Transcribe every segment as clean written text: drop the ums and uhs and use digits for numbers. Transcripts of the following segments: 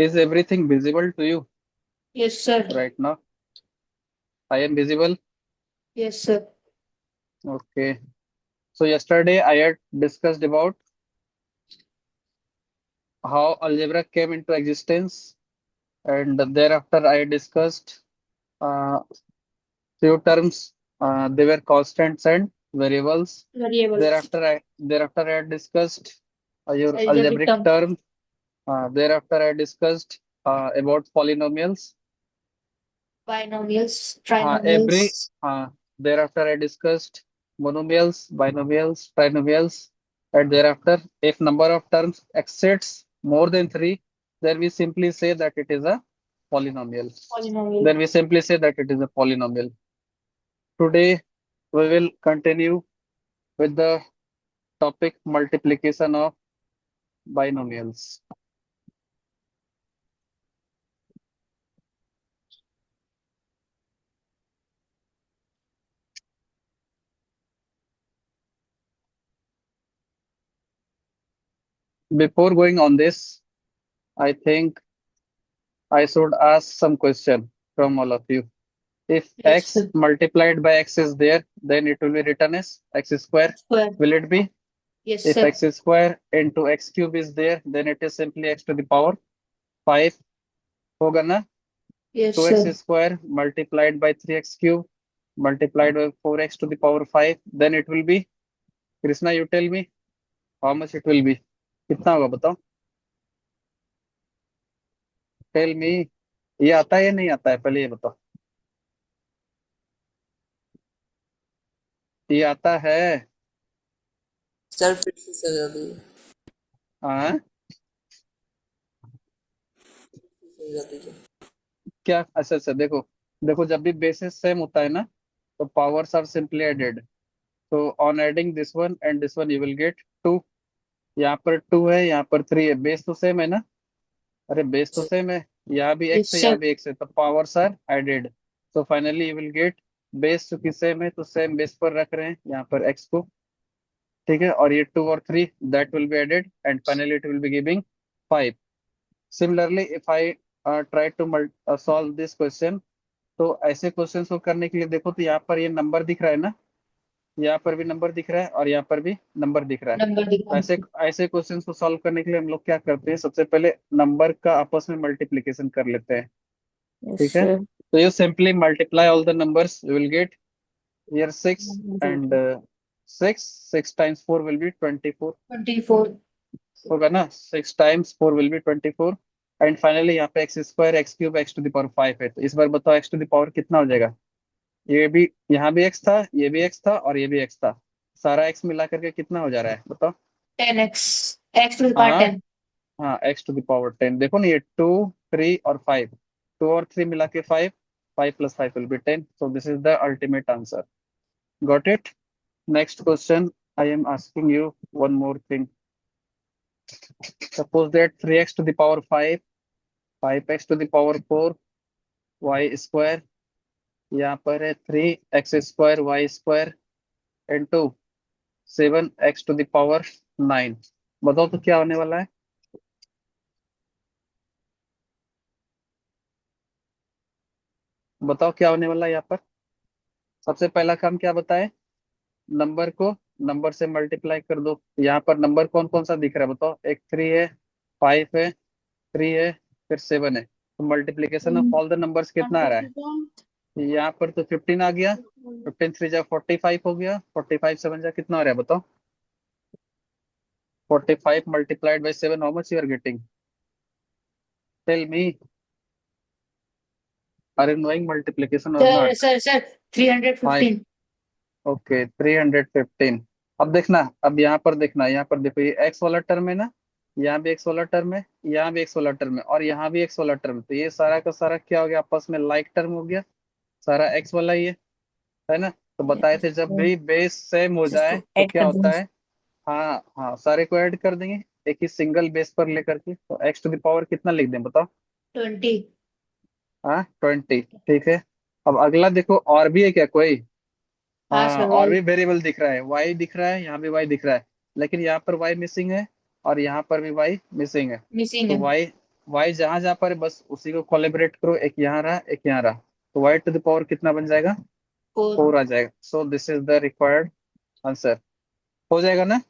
Is everything visible to you Yes, sir. right now? I am visible. Yes, sir. Okay. So yesterday I had discussed about how algebra came into existence, and thereafter I discussed uh, few terms. They were constants and variables. Variables. Thereafter I had discussed your Algebraic algebraic term. term. Thereafter I discussed about polynomials. Binomials. Every Trinomials. Thereafter I discussed monomials, binomials, trinomials, and thereafter, if number of terms exceeds more than three, then we simply say that it is a polynomial. Polynomial. Then we simply say that it is a polynomial. Today we will continue with the topic multiplication of binomials. Before going on this, I think I should ask some question from all of you. If Yes, x sir. multiplied by x is there, then it will be written as x square. Square. Will it be? Yes, If sir. x square into x cube is there, then it is simply x to the power 5 होगा ना? Yes, 2x sir. square multiplied by 3x cube multiplied by 4x to the power 5, then it will be, Krishna, you tell me how much it will be. कितना होगा बताओ? Tell me. ये आता है या नहीं आता है, पहले ये बताओ. ये आता है? सर फिर से सजा दीजिए। हाँ. सजा दीजिए। क्या? अच्छा अच्छा, देखो. देखो, जब भी बेसिस सेम होता है ना, तो पावर्स आर सिंपली एडेड. तो on adding this one and this one you will gate 2. यहाँ पर 2 है, यहाँ पर 3 है, बेस तो सेम है ना? अरे बेस तो सेम है. यहाँ भी Yes, x है, sir. यहाँ भी x है, तो powers are added. So finally you will get base चूंकि सेम है तो सेम बेस पर रख रहे हैं यहाँ पर x को. ठीक है, और ये 2 और 3 that will be added and finally it will be giving 5. Similarly if I try to solve this question, तो ऐसे क्वेश्चन को करने के लिए देखो, तो यहाँ पर ये नंबर दिख रहा है ना, यहाँ पर भी नंबर दिख रहा है और यहाँ पर भी नंबर दिख रहा है. नंबर तो दिखाओ। ऐसे ऐसे क्वेश्चंस को सॉल्व करने के लिए हम लोग क्या करते हैं, सबसे पहले नंबर का आपस में मल्टीप्लिकेशन कर लेते हैं. Yes, ठीक है, sir. तो you simply multiply all the numbers, you will get here 6 and 6 6 times 4 will be 24. 24. होगा ना? 6 times 4 will be 24. And finally यहाँ पे x square x cube x to the power 5 है, तो इस बार बताओ एक्स टू द पावर कितना हो जाएगा. ये भी, यहाँ भी एक्स था, ये भी एक्स था और ये भी एक्स था. सारा एक्स मिला करके कितना हो जा रहा है बताओ? 10x. X to the power हाँ. 10. हाँ, एक्स टू द पावर 10. देखो ना, ये 2 3 और 5, 2 और 3 मिला के 5, 5 plus 5 will be 10. So this is the ultimate answer. Got it? Next question, I am asking you one more thing. Suppose that 3x to the power 5, 5x to the power 4 y square, यहाँ पर है 3x square y square into 7x to the power 9. बताओ तो क्या होने वाला है? बताओ क्या होने वाला है यहाँ पर. सबसे पहला काम क्या बताए? नंबर को नंबर से मल्टीप्लाई कर दो. यहाँ पर नंबर कौन कौन सा दिख रहा है बताओ? एक 3 है, 5 है, 3 है, फिर 7 है. तो multiplication of all the numbers कितना आ रहा है? यहाँ पर तो 15 आ गया. 15 3 जा 45 हो गया. 45 7 जा कितना हो रहा है बताओ? 45 multiplied by 7, how much you are getting? Tell me. Are you knowing multiplication और Sir, not? sir, sir. 315. Okay, 315. अब देखना, अब यहाँ पर देखना, यहाँ पर देखो, ये एक्स वाला टर्म है ना, यहाँ भी एक्स वाला टर्म है, यहाँ भी एक्स वाला टर्म है और यहाँ भी एक्स वाला टर्म है. तो ये सारा का सारा क्या हो गया, आपस में लाइक टर्म हो गया. सारा एक्स वाला ही है ना? तो बताए थे जब भी बेस सेम हो जाए इसको तो ऐड क्या कर होता दूंगी। है. हाँ हाँ, सारे को ऐड कर देंगे एक ही सिंगल बेस पर लेकर के. तो एक्स टू द पावर कितना लिख दें बताओ? 20. हाँ, 20. ठीक है. अब अगला देखो, और भी है क्या कोई? हाँ हाँ, सर, और वही। भी वेरिएबल दिख रहा है, वाई दिख रहा है, यहाँ भी वाई दिख रहा है. लेकिन यहाँ पर वाई मिसिंग है और यहाँ पर भी वाई मिसिंग है. मिसिंग तो है। वाई y जहां जहां पर है, बस उसी को कोलेबरेट करो, एक यहाँ रहा एक यहाँ रहा, तो y टू द पावर कितना बन जाएगा, 4. 4 आ जाएगा। सो this is the required answer. हो जाएगा ना?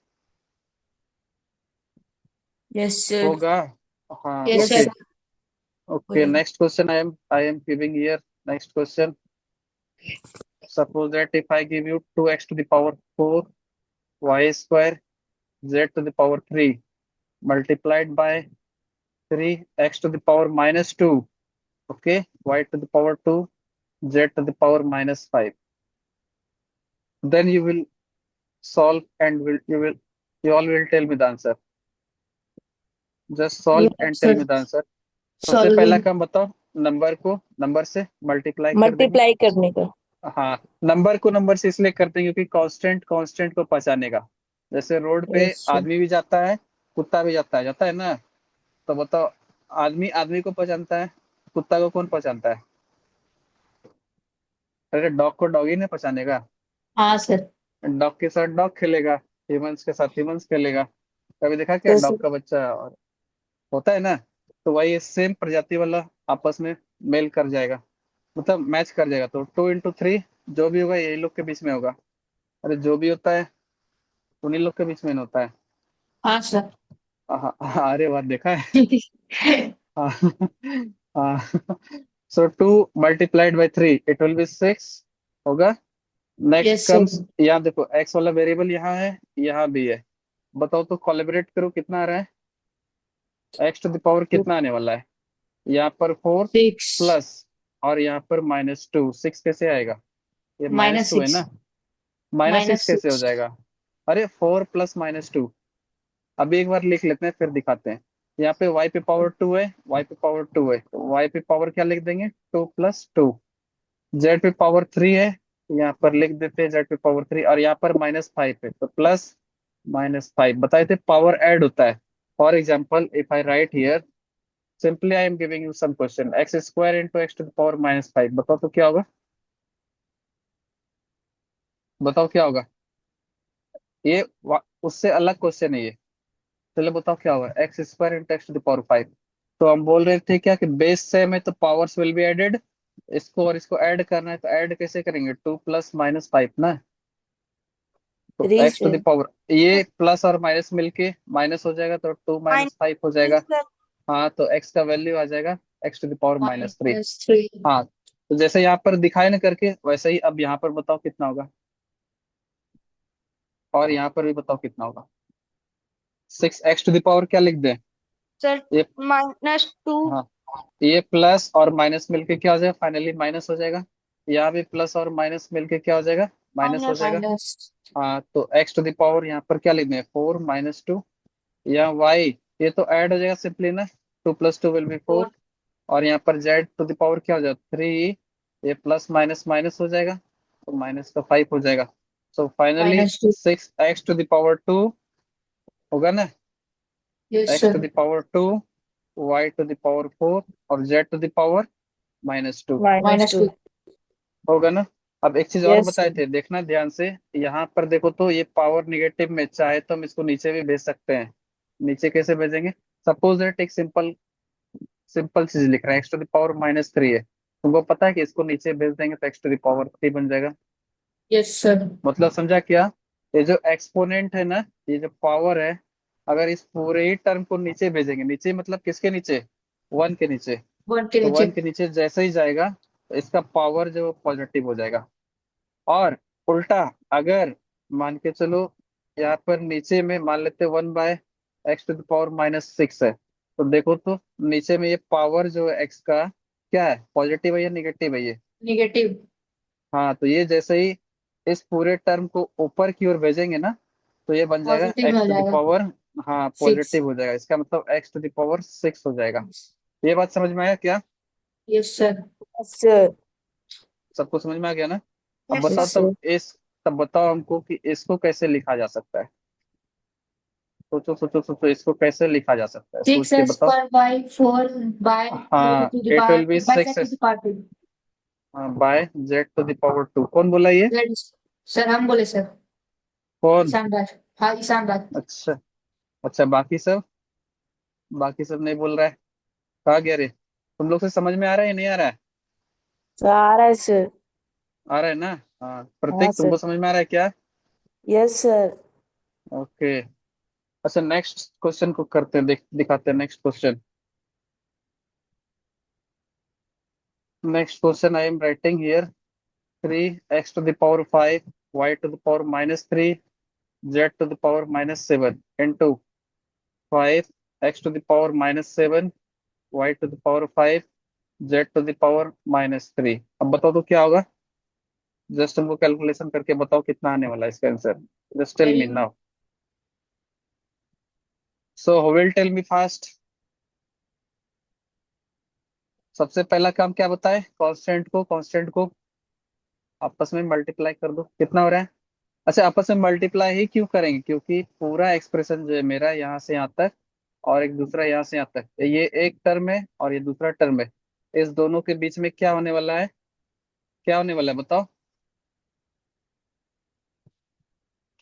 Yes, sir. होगा। हाँ Yes, Yes, okay. sir. sir. Okay next question, I am giving here next question. Suppose that if I give you 2x to the power 4 y square z to the power 3 multiplied by 3x to the power minus 2, okay, y to the power 2 z to the power minus 5, then you will solve and you all will tell me the answer. Just solve Yes, and tell sir. me the answer. सबसे पहला Solving. काम बताओ, number को number से multiply कर देंगे। Multiply करने का। हाँ, नंबर को नंबर से इसलिए करते हैं क्योंकि कांस्टेंट कांस्टेंट को पहचानेगा। जैसे रोड पे यस सर। आदमी भी जाता है, कुत्ता भी जाता है ना। तो बताओ, आदमी आदमी को पहचानता है, कुत्ता को कौन पहचानता है? अरे डॉग को डॉग ही नहीं पहचानेगा। हाँ सर। डॉग के साथ डॉग खेलेगा, ह्यूमंस के साथ ह्यूमंस खेलेगा। कभी देखा क्या तो डॉग का बच्चा और होता है ना? तो वही सेम प्रजाति वाला आपस में मेल कर जाएगा, मतलब मैच कर जाएगा। तो 2 into 3 जो भी होगा यही लोग के बीच में होगा। अरे जो भी होता है उन्हीं लोग के बीच में होता है। हाँ सर। हाँ हाँ, अरे वाह, देखा है। हाँ हाँ। सो 2 multiplied by 3 it will B 6 होगा। Next yes sir. कम्स, यहाँ देखो एक्स वाला वेरिएबल यहाँ है, यहाँ भी है। बताओ तो कोलैबोरेट करो कितना आ रहा है, एक्स टू द पावर कितना आने वाला है? यहाँ पर 4 6. प्लस और यहाँ पर -2, 6 कैसे आएगा? ये माइनस -2 है 6. ना, -6 माइनस कैसे हो 6. जाएगा? अरे 4 प्लस -2, अभी एक बार लिख लेते हैं फिर दिखाते हैं। यहाँ पे y पे पावर 2 है, y पे पावर 2 है, तो y पे पावर क्या लिख देंगे, 2 + 2। z पे पावर 3 है, यहाँ पर लिख देते हैं z पे पावर 3, और यहाँ पर -5 है तो +-5। बताए थे पावर ऐड होता है। For example if I write here, simply I am giving you some question, x² × x⁵ बताओ तो क्या होगा? बताओ क्या होगा? ये उससे अलग क्वेश्चन है ये। चलो बताओ क्या होगा, x² × x⁵ तो हम बोल रहे थे क्या कि बेस सेम है तो पावर्स विल बी एडेड। इसको और इसको ऐड करना है तो ऐड कैसे करेंगे, 2 + -5 ना। तो थ्री एक्स टू से द पावर, ये प्लस और माइनस मिलके माइनस हो जाएगा तो 2 - 5 हो जाएगा। हाँ, तो एक्स का वैल्यू आ जाएगा x⁻³ -3. हाँ, तो जैसे यहाँ पर दिखाए ना करके, वैसे ही अब यहाँ पर बताओ कितना होगा, और यहाँ पर भी बताओ कितना होगा। 6 x⁻, क्या लिख दें? सर ये -2। हाँ, ये प्लस और माइनस मिलके क्या हो जाएगा, फाइनली माइनस हो जाएगा। यहाँ भी प्लस और माइनस मिलके क्या हो जाएगा, माइनस हो जाएगा। माइनस. हाँ, तो x⁻ यहाँ पर क्या लिखना है, 4 - 2, या y, ये तो ऐड हो जाएगा सिंपली ना, 2 + 2 विल बी 4। 4. और यहाँ पर z⁻ क्या हो जाएगा, 3, ये प्लस माइनस माइनस हो जाएगा तो -5 हो जाएगा। So finally -2. 6 x⁻² होगा ना, yes x sir. To the power 2, y to the power 4 और z टू द पावर -2 -2। -2. होगा ना। अब एक चीज और यस बताए सर। थे, देखना ध्यान से, यहाँ पर देखो तो ये पावर निगेटिव में, चाहे तो हम इसको नीचे भी भेज सकते हैं। नीचे कैसे भेजेंगे? सपोज दैट एक सिंपल सिंपल चीज लिख रहे हैं, x⁻³ है, तुमको पता है कि इसको नीचे भेज देंगे तो x⁻³ बन जाएगा। Yes sir. मतलब समझा क्या? ये जो एक्सपोनेंट है ना, ये जो पावर है, अगर इस पूरे ही टर्म को नीचे भेजेंगे, नीचे मतलब किसके नीचे, 1 के नीचे, 1 के तो नीचे. 1 के नीचे जैसे ही जाएगा तो इसका पावर जो पॉजिटिव हो जाएगा। और उल्टा, अगर मान के चलो यहाँ पर नीचे में मान लेते 1/x⁻⁻6 है, तो देखो तो नीचे में ये पावर जो है x का, क्या है, पॉजिटिव है या निगेटिव है ये? नेगेटिव. हाँ, तो ये जैसे ही इस पूरे टर्म को ऊपर की ओर भेजेंगे ना, तो ये बन जाएगा पॉजिटिव में एक्स हो टू द जाएगा. पावर हाँ 6. पॉजिटिव हो जाएगा, इसका मतलब x⁻6 हो जाएगा। ये बात समझ में आया क्या? Yes sir. Yes sir. सबको समझ में आ गया ना? अब यस बताओ यस. सर। तब बताओ हमको कि इसको कैसे लिखा जा सकता है। सोचो सोचो सोचो, इसको कैसे लिखा जा सकता है, सोच 6 के बताओ। x² / 4 / हाँ, it will be by 6 z to the power 2. By z⁻²। कौन बोला ये? Z. सर हम बोले सर. कौन? ईशान राज. हाँ ईशान राज. अच्छा अच्छा, बाकी सब नहीं बोल रहा है। कहा गया रे? तुम लोग से समझ में आ रहा है या नहीं आ रहा है? सर आ रहा है सर। आ रहा है ना? हाँ हाँ प्रतीक, तुमको सर। समझ में आ रहा है क्या? Yes sir. ओके। अच्छा नेक्स्ट क्वेश्चन को करते हैं, दिखाते हैं next question. Next question I am writing here, 3 x to the power 5 y to the power -3 z to the power -7 into 5 x to the power -7 y to the power 5 z to the power -3। अब बताओ तो क्या होगा? Just हमको calculation करके बताओ कितना आने वाला है इसका answer. Just tell me tell now. So who will tell me fast? सबसे पहला काम क्या बताए? कांस्टेंट को आपस में मल्टीप्लाई कर दो, कितना हो रहा है? अच्छा आपस में मल्टीप्लाई ही क्यों करेंगे? क्योंकि पूरा एक्सप्रेशन जो है मेरा यहाँ से यहाँ तक और एक दूसरा यहाँ से यहाँ तक, ये एक टर्म है और ये दूसरा टर्म है। इस दोनों के बीच में क्या होने वाला है? क्या होने वाला है बताओ?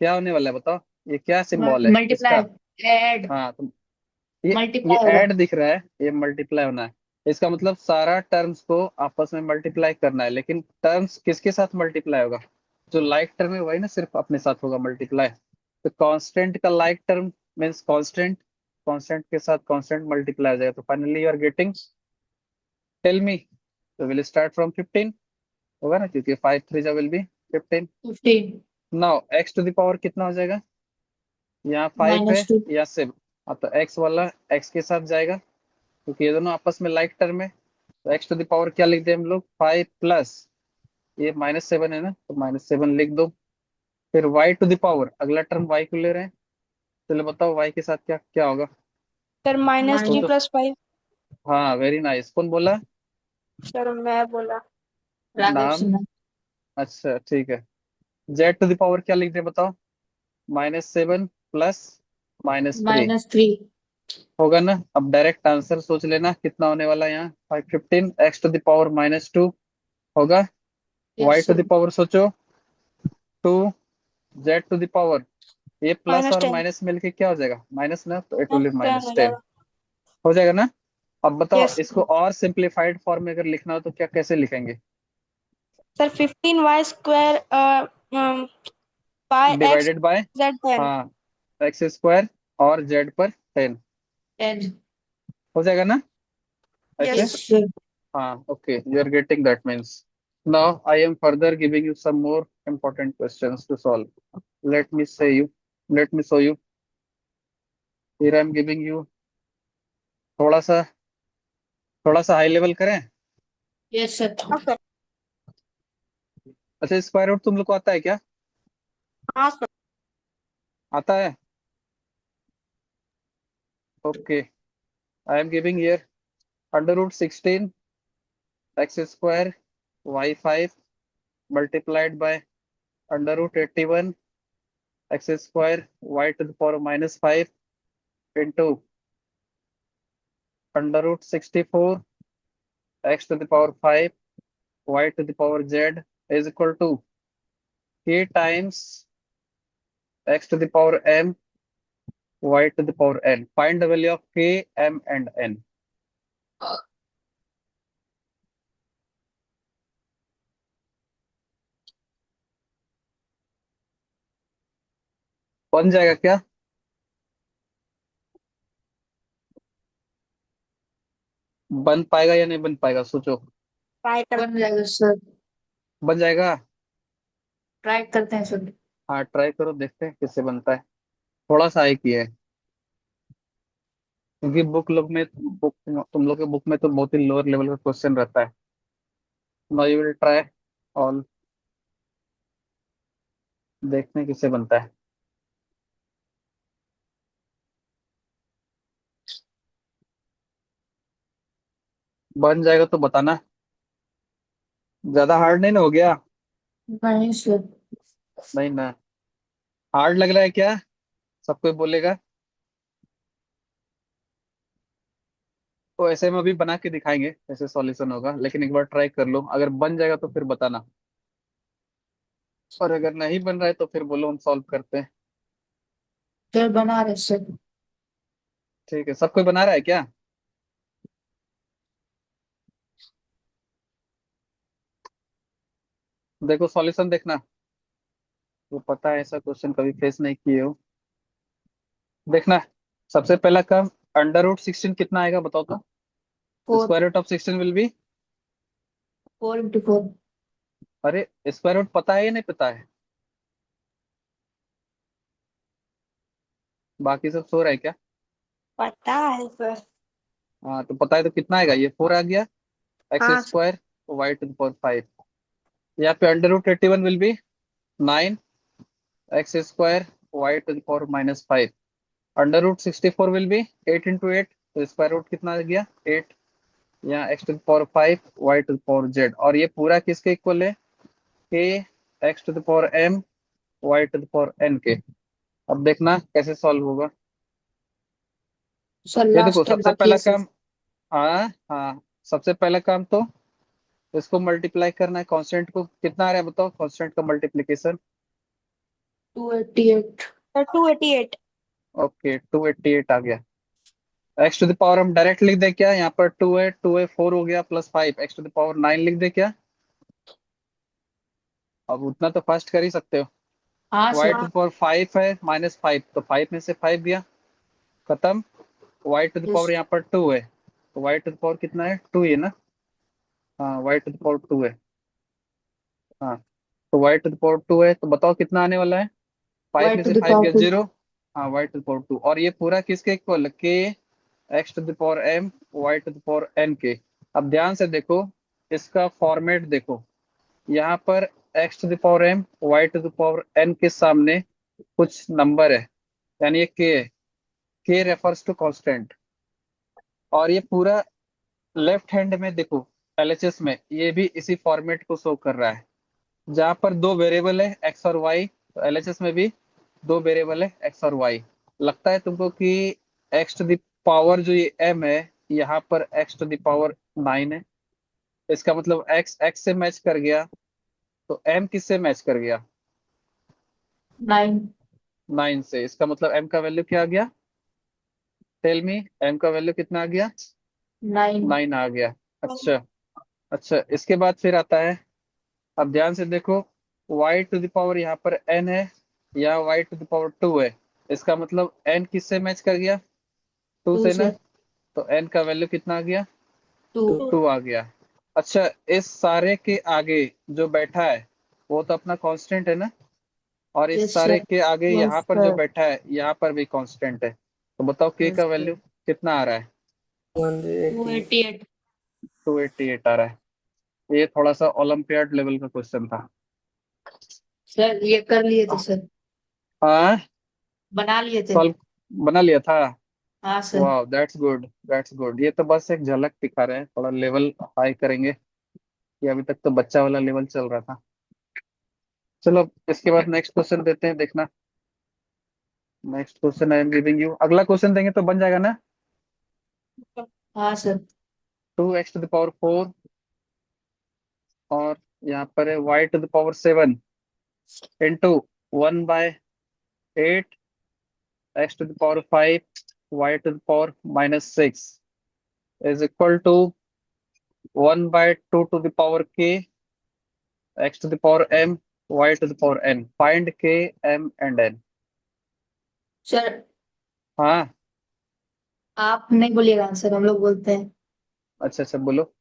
क्या होने वाला है बताओ? ये क्या सिंबल है इसका? मल्टीप्लाई ऐड हाँ तो ये मल्टीप्लाई होगा। ऐड दिख रहा है, ये मल्टीप्लाई होना है। इसका मतलब सारा टर्म्स को आपस में मल्टीप्लाई करना है, लेकिन टर्म्स किसके साथ मल्टीप्लाई होगा? जो लाइक टर्म है वही ना सिर्फ अपने साथ होगा मल्टीप्लाई। तो कांस्टेंट का like term means constant, constant के साथ कांस्टेंट मल्टीप्लाई हो जाएगा। तो finally you are getting, tell me. तो विल स्टार्ट फ्रॉम 15 होगा ना, क्योंकि 5 3 जा will be 15। 15 now x to the power कितना हो जाएगा? यहाँ 5 है, -2 यहाँ 7। हाँ तो एक्स वाला एक्स के साथ जाएगा, क्योंकि ये दोनों आपस में लाइक टर्म है। तो एक्स टू द पावर क्या लिख दें हम लोग? 5 प्लस ये -7 है ना, तो -7 लिख दो। फिर y टू द पावर, अगला टर्म y को ले रहे हैं। चलो बताओ y के साथ क्या क्या होगा? सर -3 सोचो। + 5। हाँ वेरी नाइस, कौन बोला? सर मैं बोला। राघव नाम? सिन्हा अच्छा ठीक है। z टू द पावर क्या लिख दें बताओ? -7 प्लस -3 -3 होगा ना। अब डायरेक्ट आंसर सोच लेना कितना होने वाला है यहाँ? 515 x टू द पावर -2 होगा। y yes to sir. The power सोचो 2, z टू द पावर, ये प्लस और -10। माइनस मिलके क्या हो जाएगा? माइनस ना, तो इट विल बी 10 हो -10 जाएगा। हो जाएगा ना। अब बताओ यस इसको और सिंप्लीफाइड फॉर्म में अगर लिखना हो तो क्या कैसे लिखेंगे? Sir 15y² by x divided by, z 10। हाँ एक्स स्क्वायर और जेड पर 10 10 हो जाएगा ना ऐसे। Yes yes. सर। हाँ okay, you are getting that means. Now I am further giving you some more important questions to solve. let me say you Let me show you. here I am giving you थोड़ा सा, थोड़ा सा high level करें। Yes sir. हाँ sir. अच्छा square root तुम लोग को आता है क्या? हाँ सर। आता है? Okay. I am giving here √16 x² y5 multiplied by √81 x² y to the power -5 into √64 x to the power 5 y to the power z is equal to k times x to the power m y to the power n. Find the value of k, m and n. बन जाएगा क्या? बन पाएगा या नहीं बन पाएगा सोचो। ट्राई कर। बन जाएगा सर। बन जाएगा। ट्राई करते हैं सर। हाँ ट्राई करो, देखते हैं किससे बनता है। थोड़ा सा एक ही है, क्योंकि बुक तुम लोग के बुक में तो बहुत ही लोअर लेवल का क्वेश्चन रहता है। Now you will try all, देखते हैं किससे बनता है। बन जाएगा तो बताना। ज्यादा हार्ड नहीं ना हो गया? नहीं सर। नहीं ना? हार्ड लग रहा है क्या? सब कोई बोलेगा। तो ऐसे में अभी बना के दिखाएंगे कैसे सॉल्यूशन होगा, लेकिन एक बार ट्राई कर लो, अगर बन जाएगा तो फिर बताना। और अगर नहीं बन रहा है तो फिर बोलो हम सॉल्व करते हैं। सर बना रहे सर। ठीक है, सब कोई बना रहा है क्या? देखो सॉल्यूशन देखना, वो पता है ऐसा क्वेश्चन कभी फेस नहीं किए हो। देखना, सबसे पहला काम, अंडर रूट 16 कितना आएगा बताओ तो। Four. Square root of 16 will be, 4 × 4। अरे स्क्वायर रूट पता है या नहीं पता है? बाकी सब सो रहा है क्या? पता है सर। हाँ तो पता है तो कितना आएगा, ये 4 आ गया, एक्स हाँ सर। स्क्वायर y⁵ यहाँ पे under root 81 will be 9 x square y⁻⁵। Under root 64 will be 8 × 8, तो स्क्वायर रूट कितना आ गया 8, यहाँ x⁵ y⁻z, और ये पूरा किसके इक्वल है, k x⁻m y⁻n के। अब देखना कैसे सॉल्व होगा। सर ये देखो लास्ट स्टेप सबसे बाकी है पहला सर। काम, हाँ हाँ, सबसे पहला काम तो इसको मल्टीप्लाई करना है, कांस्टेंट को कितना आ रहा है बताओ, कांस्टेंट का मल्टीप्लिकेशन। 288। सर 288। ओके 288 आ गया। x⁻, हम डायरेक्ट लिख दे क्या, यहाँ पर 2 है, 2 है 4 हो गया प्लस 5, x⁻9 लिख दे क्या। अब उतना तो फास्ट कर ही सकते हो। हाँ वाई सर। टू पावर 5 है -5, तो 5 में से 5 गया, खत्म। y⁻ yes. यहाँ पर 2 है, तो y⁻ कितना है 2 है ना। हाँ y⁻2 है। हाँ तो y⁻2 है, तो बताओ कितना आने वाला है, 5 वाई में टू से द 5 पावर गया टू 0। हाँ y⁻2, और ये पूरा किसके इक्वल, के x⁻m y⁻n के। अब ध्यान से देखो, इसका फॉर्मेट देखो, यहाँ पर x⁻m y⁻n के सामने कुछ नंबर है, यानी ये k है, k रेफर्स टू कांस्टेंट। और ये पूरा लेफ्ट हैंड में देखो, एलएचएस में ये भी इसी फॉर्मेट को शो कर रहा है, जहाँ पर दो वेरिएबल है एक्स और वाई, तो एलएचएस में भी दो वेरिएबल है एक्स और वाई। लगता है तुमको कि एक्स टू द पावर जो ये एम है, यहाँ पर एक्स टू द पावर 9 है, इसका मतलब एक्स एक्स से मैच कर गया, तो एम किससे मैच कर गया, 9। 9 से। इसका मतलब एम का वैल्यू क्या आ गया, टेल मी, एम का वैल्यू कितना आ गया, 9। 9 आ गया। अच्छा, अच्छा इसके बाद फिर आता है, अब ध्यान से देखो, y टू द पावर यहाँ पर n है, या y टू द पावर 2 है, इसका मतलब n किससे मैच कर गया, 2 2 से ना। सर। तो n का वैल्यू कितना आ गया, 2। 2 आ गया। अच्छा, इस सारे के आगे जो बैठा है वो तो अपना कांस्टेंट है ना, और इस यस सारे सर। के आगे यस यहाँ पर जो सर। बैठा है यहाँ पर भी कांस्टेंट है, तो बताओ k यस का सर। वैल्यू कितना आ रहा है, 288। 288। 288 आ रहा है। ये थोड़ा सा ओलंपियाड लेवल का क्वेश्चन था। सर ये कर लिए थे सर। हाँ, बना लिए थे। सॉल्व बना लिया था। हाँ सर। वाह दैट्स गुड, दैट्स गुड। ये तो बस एक झलक दिखा रहे हैं, थोड़ा लेवल हाई करेंगे, ये अभी तक तो बच्चा वाला लेवल चल रहा था। चलो इसके बाद नेक्स्ट क्वेश्चन देते हैं, देखना। Next question I am giving you, अगला क्वेश्चन देंगे तो बन जाएगा ना। हाँ सर। 2x⁻4, और यहाँ पर है y⁻7 into 1/8 x⁻5 y⁻−6 is equal to 1/2 to the power k x⁻m y⁻n। Find k m and n। Sir हाँ, आप नहीं बोलिएगा आंसर, हम लोग बोलते हैं। अच्छा अच्छा बोलो।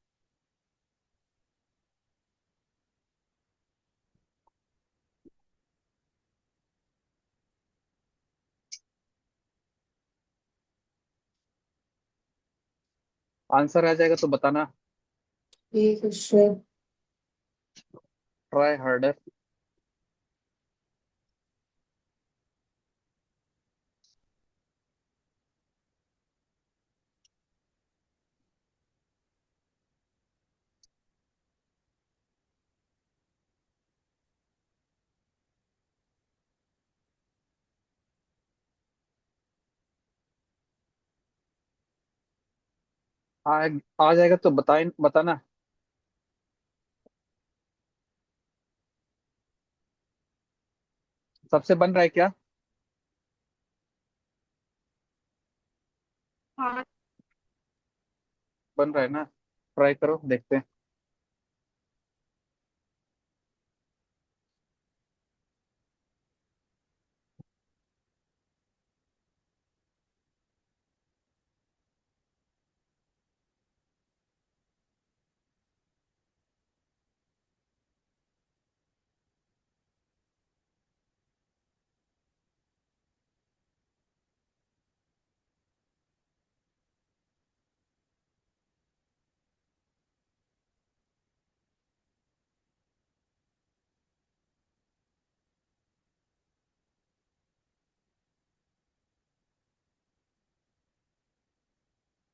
आंसर आ जाएगा तो बताना, ठीक है सर। Try harder. आ, आ जाएगा तो बताए बताना। सबसे बन रहा है क्या, हाँ बन रहा है ना, ट्राई करो देखते हैं।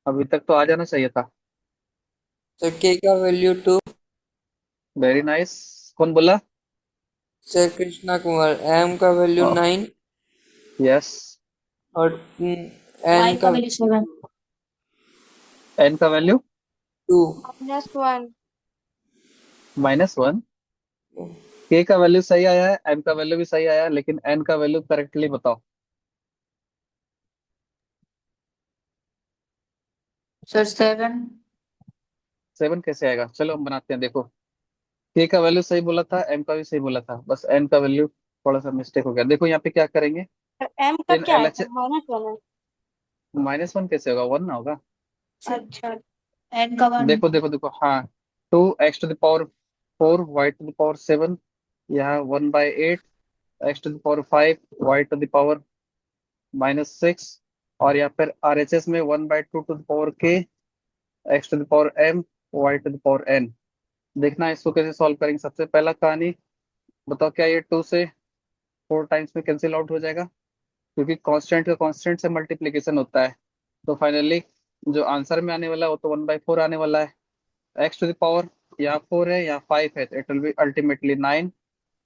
अभी तक तो आ जाना चाहिए था। सर के का वैल्यू 2। Very nice. कौन बोला? सर कृष्णा कुमार। एम का वैल्यू 9 यस। और वाई एन का का वैल्यू 7। एन का वैल्यू 2। -1. -1। के का वैल्यू सही आया है, एम का वैल्यू भी सही आया है, लेकिन एन का वैल्यू करेक्टली बताओ। सर 7। 7 कैसे आएगा? चलो हम बनाते हैं, देखो। के का वैल्यू सही बोला था, एम का भी सही बोला था, बस एन का वैल्यू थोड़ा सा मिस्टेक हो गया। देखो यहाँ पे क्या करेंगे। एम का इन क्या एल है एच सर? -1 है। -1 कैसे होगा? 1 ना होगा। अच्छा। एन का 1। देखो देखो देखो, हाँ। 2x⁴ 4y⁴ यहाँ 1/8 x⁴ 5 y⁴ और यहाँ पर RHS में 1/2 x⁴m y⁴n। देखना है इसको कैसे सॉल्व करेंगे। सबसे पहला कहानी बताओ, क्या ये 2 से 4 टाइम्स में कैंसिल आउट हो जाएगा? क्योंकि कांस्टेंट का कांस्टेंट से मल्टीप्लीकेशन होता है। तो फाइनली जो आंसर में आने वाला है वो तो 1/4 आने वाला है। x⁴ यहाँ 4 है, यहाँ 5 है, तो it will be ultimately 9।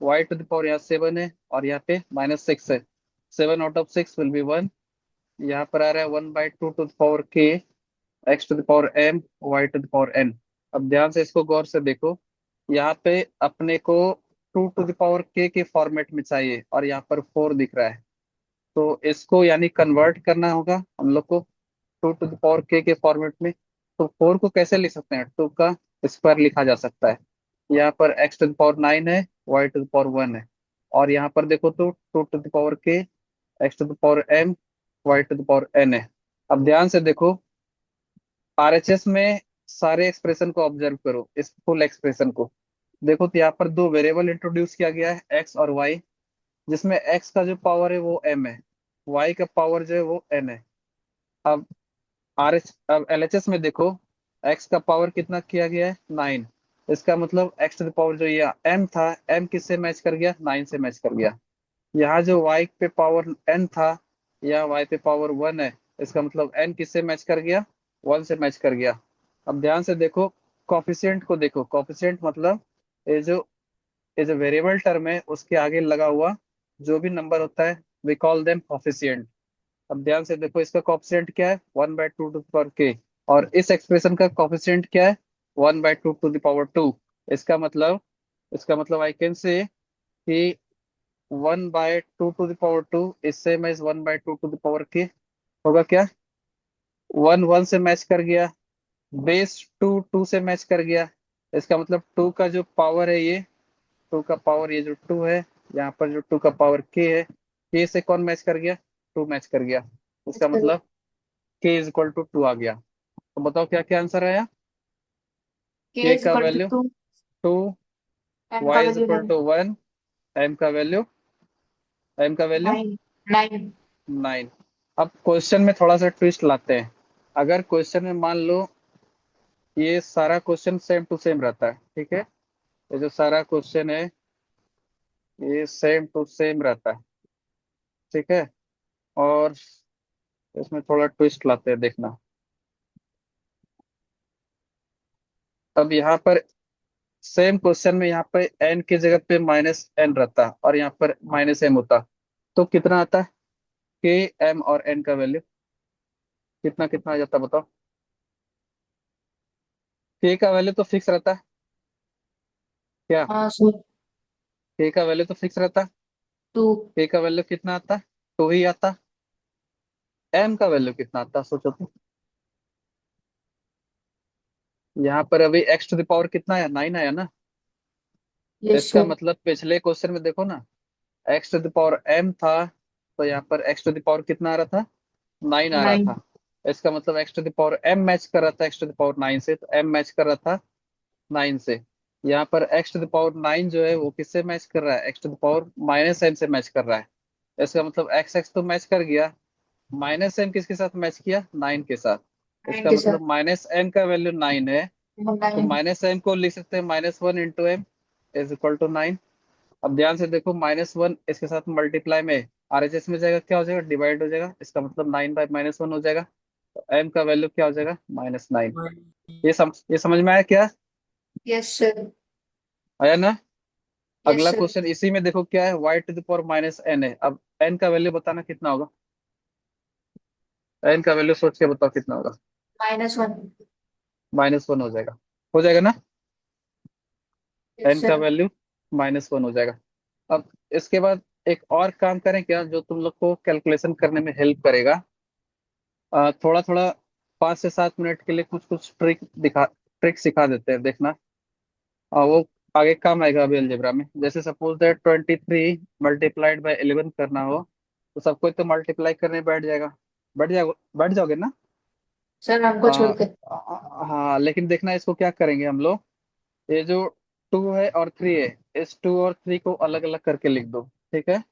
y⁴ यहाँ 7 है और यहाँ पे -6 है। 7 आउट ऑफ 6 विल बी 1। यहाँ पर आ रहा है 1/2 x⁴m y⁴n। अब ध्यान से इसको गौर से देखो। यहाँ पे अपने को 2 के फॉर्मेट में चाहिए और यहाँ पर 4 दिख रहा है। तो इसको यानी कन्वर्ट करना होगा हम लोग को 2 के फॉर्मेट में। तो 4 को कैसे लिख सकते हैं? 2 का स्क्वायर लिखा जा सकता है। यहाँ पर x⁴ 9 है, y⁴1 है। और यहाँ पर देखो तो 2 के x⁴m y⁴n है। अब ध्यान से देखो, RHS में सारे एक्सप्रेशन को ऑब्जर्व करो, इस फुल एक्सप्रेशन को देखो। तो यहाँ पर दो वेरिएबल इंट्रोड्यूस किया गया है, x और y, जिसमें x का जो पावर है वो m है, y का पावर जो है वो n है। अब अब LHS में देखो, x का पावर कितना किया गया है? 9। इसका मतलब x⁴ जो ये m था, m किससे मैच कर गया? 9 से मैच कर गया। यहाँ जो y पे पावर n था, या y पे पावर 1 है, इसका मतलब n किससे मैच कर गया? 1 से मैच कर गया। अब ध्यान से देखो, कॉफिशिएंट को देखो। कॉफिशिएंट मतलब ये जो वेरिएबल टर्म है उसके आगे लगा हुआ जो भी नंबर होता है, वी कॉल देम कॉफिशिएंट। अब ध्यान से देखो, इसका कॉफिशिएंट क्या है? 1/2 और इस एक्सप्रेशन का कॉफिशिएंट क्या है? 1/2 इसका मतलब आई कैन से कि 1/2 इज सेम एज 1/2 होगा क्या? 1 1 से मैच कर गया, बेस 2 2 से मैच कर गया। इसका मतलब 2 का जो पावर है ये 2 का पावर ये जो 2 है, यहाँ पर जो 2 का पावर k है, k से कौन मैच कर गया? 2 मैच कर गया। इसका मतलब k = 2 आ गया। तो बताओ क्या क्या आंसर आया? के k इज का equal to value 2। 2, n y का is value equal 9। To 1, m का वैल्यू 9। 9। 9। अब क्वेश्चन में थोड़ा सा ट्विस्ट लाते हैं। अगर क्वेश्चन में मान लो ये सारा क्वेश्चन सेम टू सेम रहता है, ठीक है, ये जो सारा क्वेश्चन है ये सेम टू सेम रहता है, ठीक है, और इसमें थोड़ा ट्विस्ट लाते हैं, देखना। अब यहाँ पर सेम क्वेश्चन में यहाँ पे n की जगह पे -n रहता और यहाँ पर -m होता, तो कितना आता है? k m और n का वैल्यू कितना कितना आ जाता बताओ? k का वैल्यू तो फिक्स रहता है क्या? हाँ सर। k का वैल्यू तो फिक्स रहता। 2। k का वैल्यू कितना आता? 2 ही आता। m का वैल्यू कितना आता सोचो तो। यहाँ पर अभी x⁴ कितना आया? 9 आया ना। यस इसका सर। मतलब पिछले क्वेश्चन में देखो ना, x⁴m था, तो यहाँ पर x⁴ कितना आ रहा था? 9 आ रहा 9। था। इसका मतलब x⁴m मैच कर रहा था x⁴ 9 से, तो m मैच कर रहा था 9 से। यहाँ पर x⁴ 9 जो है वो किससे मैच कर रहा है? x⁻n से मैच कर रहा है। इसका मतलब x तो मैच कर गया, -m किसके साथ मैच किया? 9 के साथ। 9 इसका के साथ। मतलब -m का वैल्यू 9 है, तो 9। -m को लिख सकते हैं -1 × m = 9। अब ध्यान से देखो, -1 इसके साथ मल्टीप्लाई में RHS में जाएगा, क्या हो जाएगा? डिवाइड हो जाएगा। इसका मतलब 9/-1 हो जाएगा। m का वैल्यू क्या हो जाएगा, -9। ये समझ में आया क्या? Yes sir. आया ना? यस अगला सर। क्वेश्चन इसी में देखो क्या है, y⁻n है। अब n का वैल्यू बताना कितना होगा, n का वैल्यू सोच के बताओ कितना होगा। -1। -1 हो जाएगा ना? यस n का सर। वैल्यू -1 हो जाएगा। अब इसके बाद एक और काम करें क्या, जो तुम लोग को कैलकुलेशन करने में हेल्प करेगा। थोड़ा थोड़ा 5 से 7 मिनट के लिए कुछ कुछ ट्रिक सिखा देते हैं, देखना। वो आगे काम आएगा अभी अलजेब्रा में। जैसे सपोज दैट 23 × 11 करना हो, तो सबको तो मल्टीप्लाई करने बैठ जाओगे ना? सर हमको छोड़ हाँ। के। हाँ, लेकिन देखना इसको क्या करेंगे हम लोग। ये जो 2 है और 3 है, इस 2 और 3 को अलग अलग करके लिख दो, ठीक है।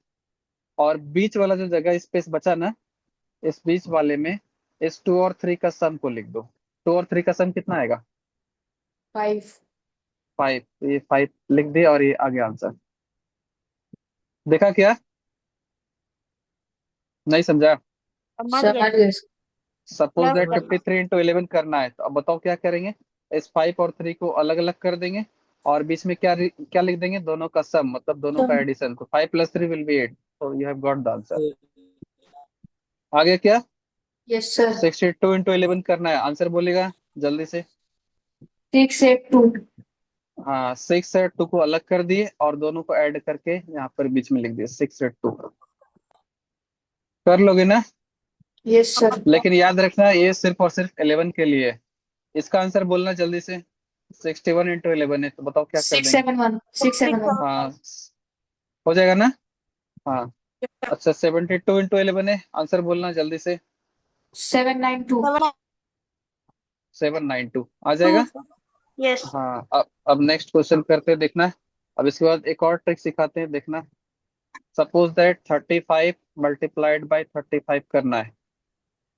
और बीच वाला जो जगह स्पेस बचा ना, इस बीच वाले में इस 2 और 3 का सम को लिख दो। 2 और 3 का सम कितना आएगा? 5। 5। ये 5 लिख दिया और ये आ गया आंसर। देखा क्या? नहीं समझा? समझ गए। समझ गए सर। Suppose that +1। 53 × 11 करना है, तो अब बताओ क्या करेंगे। इस 5 और 3 को अलग अलग कर देंगे, और बीच में क्या लिख देंगे, दोनों का सम, मतलब दोनों का एडिशन। तो 5 + 3 विल बी 8। तो you have got the answer. आगे क्या, यस सर। 62 × 11 करना है, आंसर बोलेगा जल्दी से। 682। हाँ, 6 और 2 को अलग कर दिए और दोनों को ऐड करके यहाँ पर बीच में लिख दिए, 6 और 2। कर लोगे ना? Yes sir. लेकिन याद रखना ये सिर्फ और सिर्फ 11 के लिए है। इसका आंसर बोलना जल्दी से। 61 × 11 है, तो बताओ क्या कर देंगे। 671। 671। हाँ, हो जाएगा ना? हाँ। अच्छा, 72 × 11 है, आंसर बोलना जल्दी से। 792। 792 आ जाएगा। 792। यस। हाँ, अब नेक्स्ट क्वेश्चन करते हैं, देखना। अब इसके बाद एक और ट्रिक सिखाते हैं, देखना। सपोज दैट 35 × 35 करना है,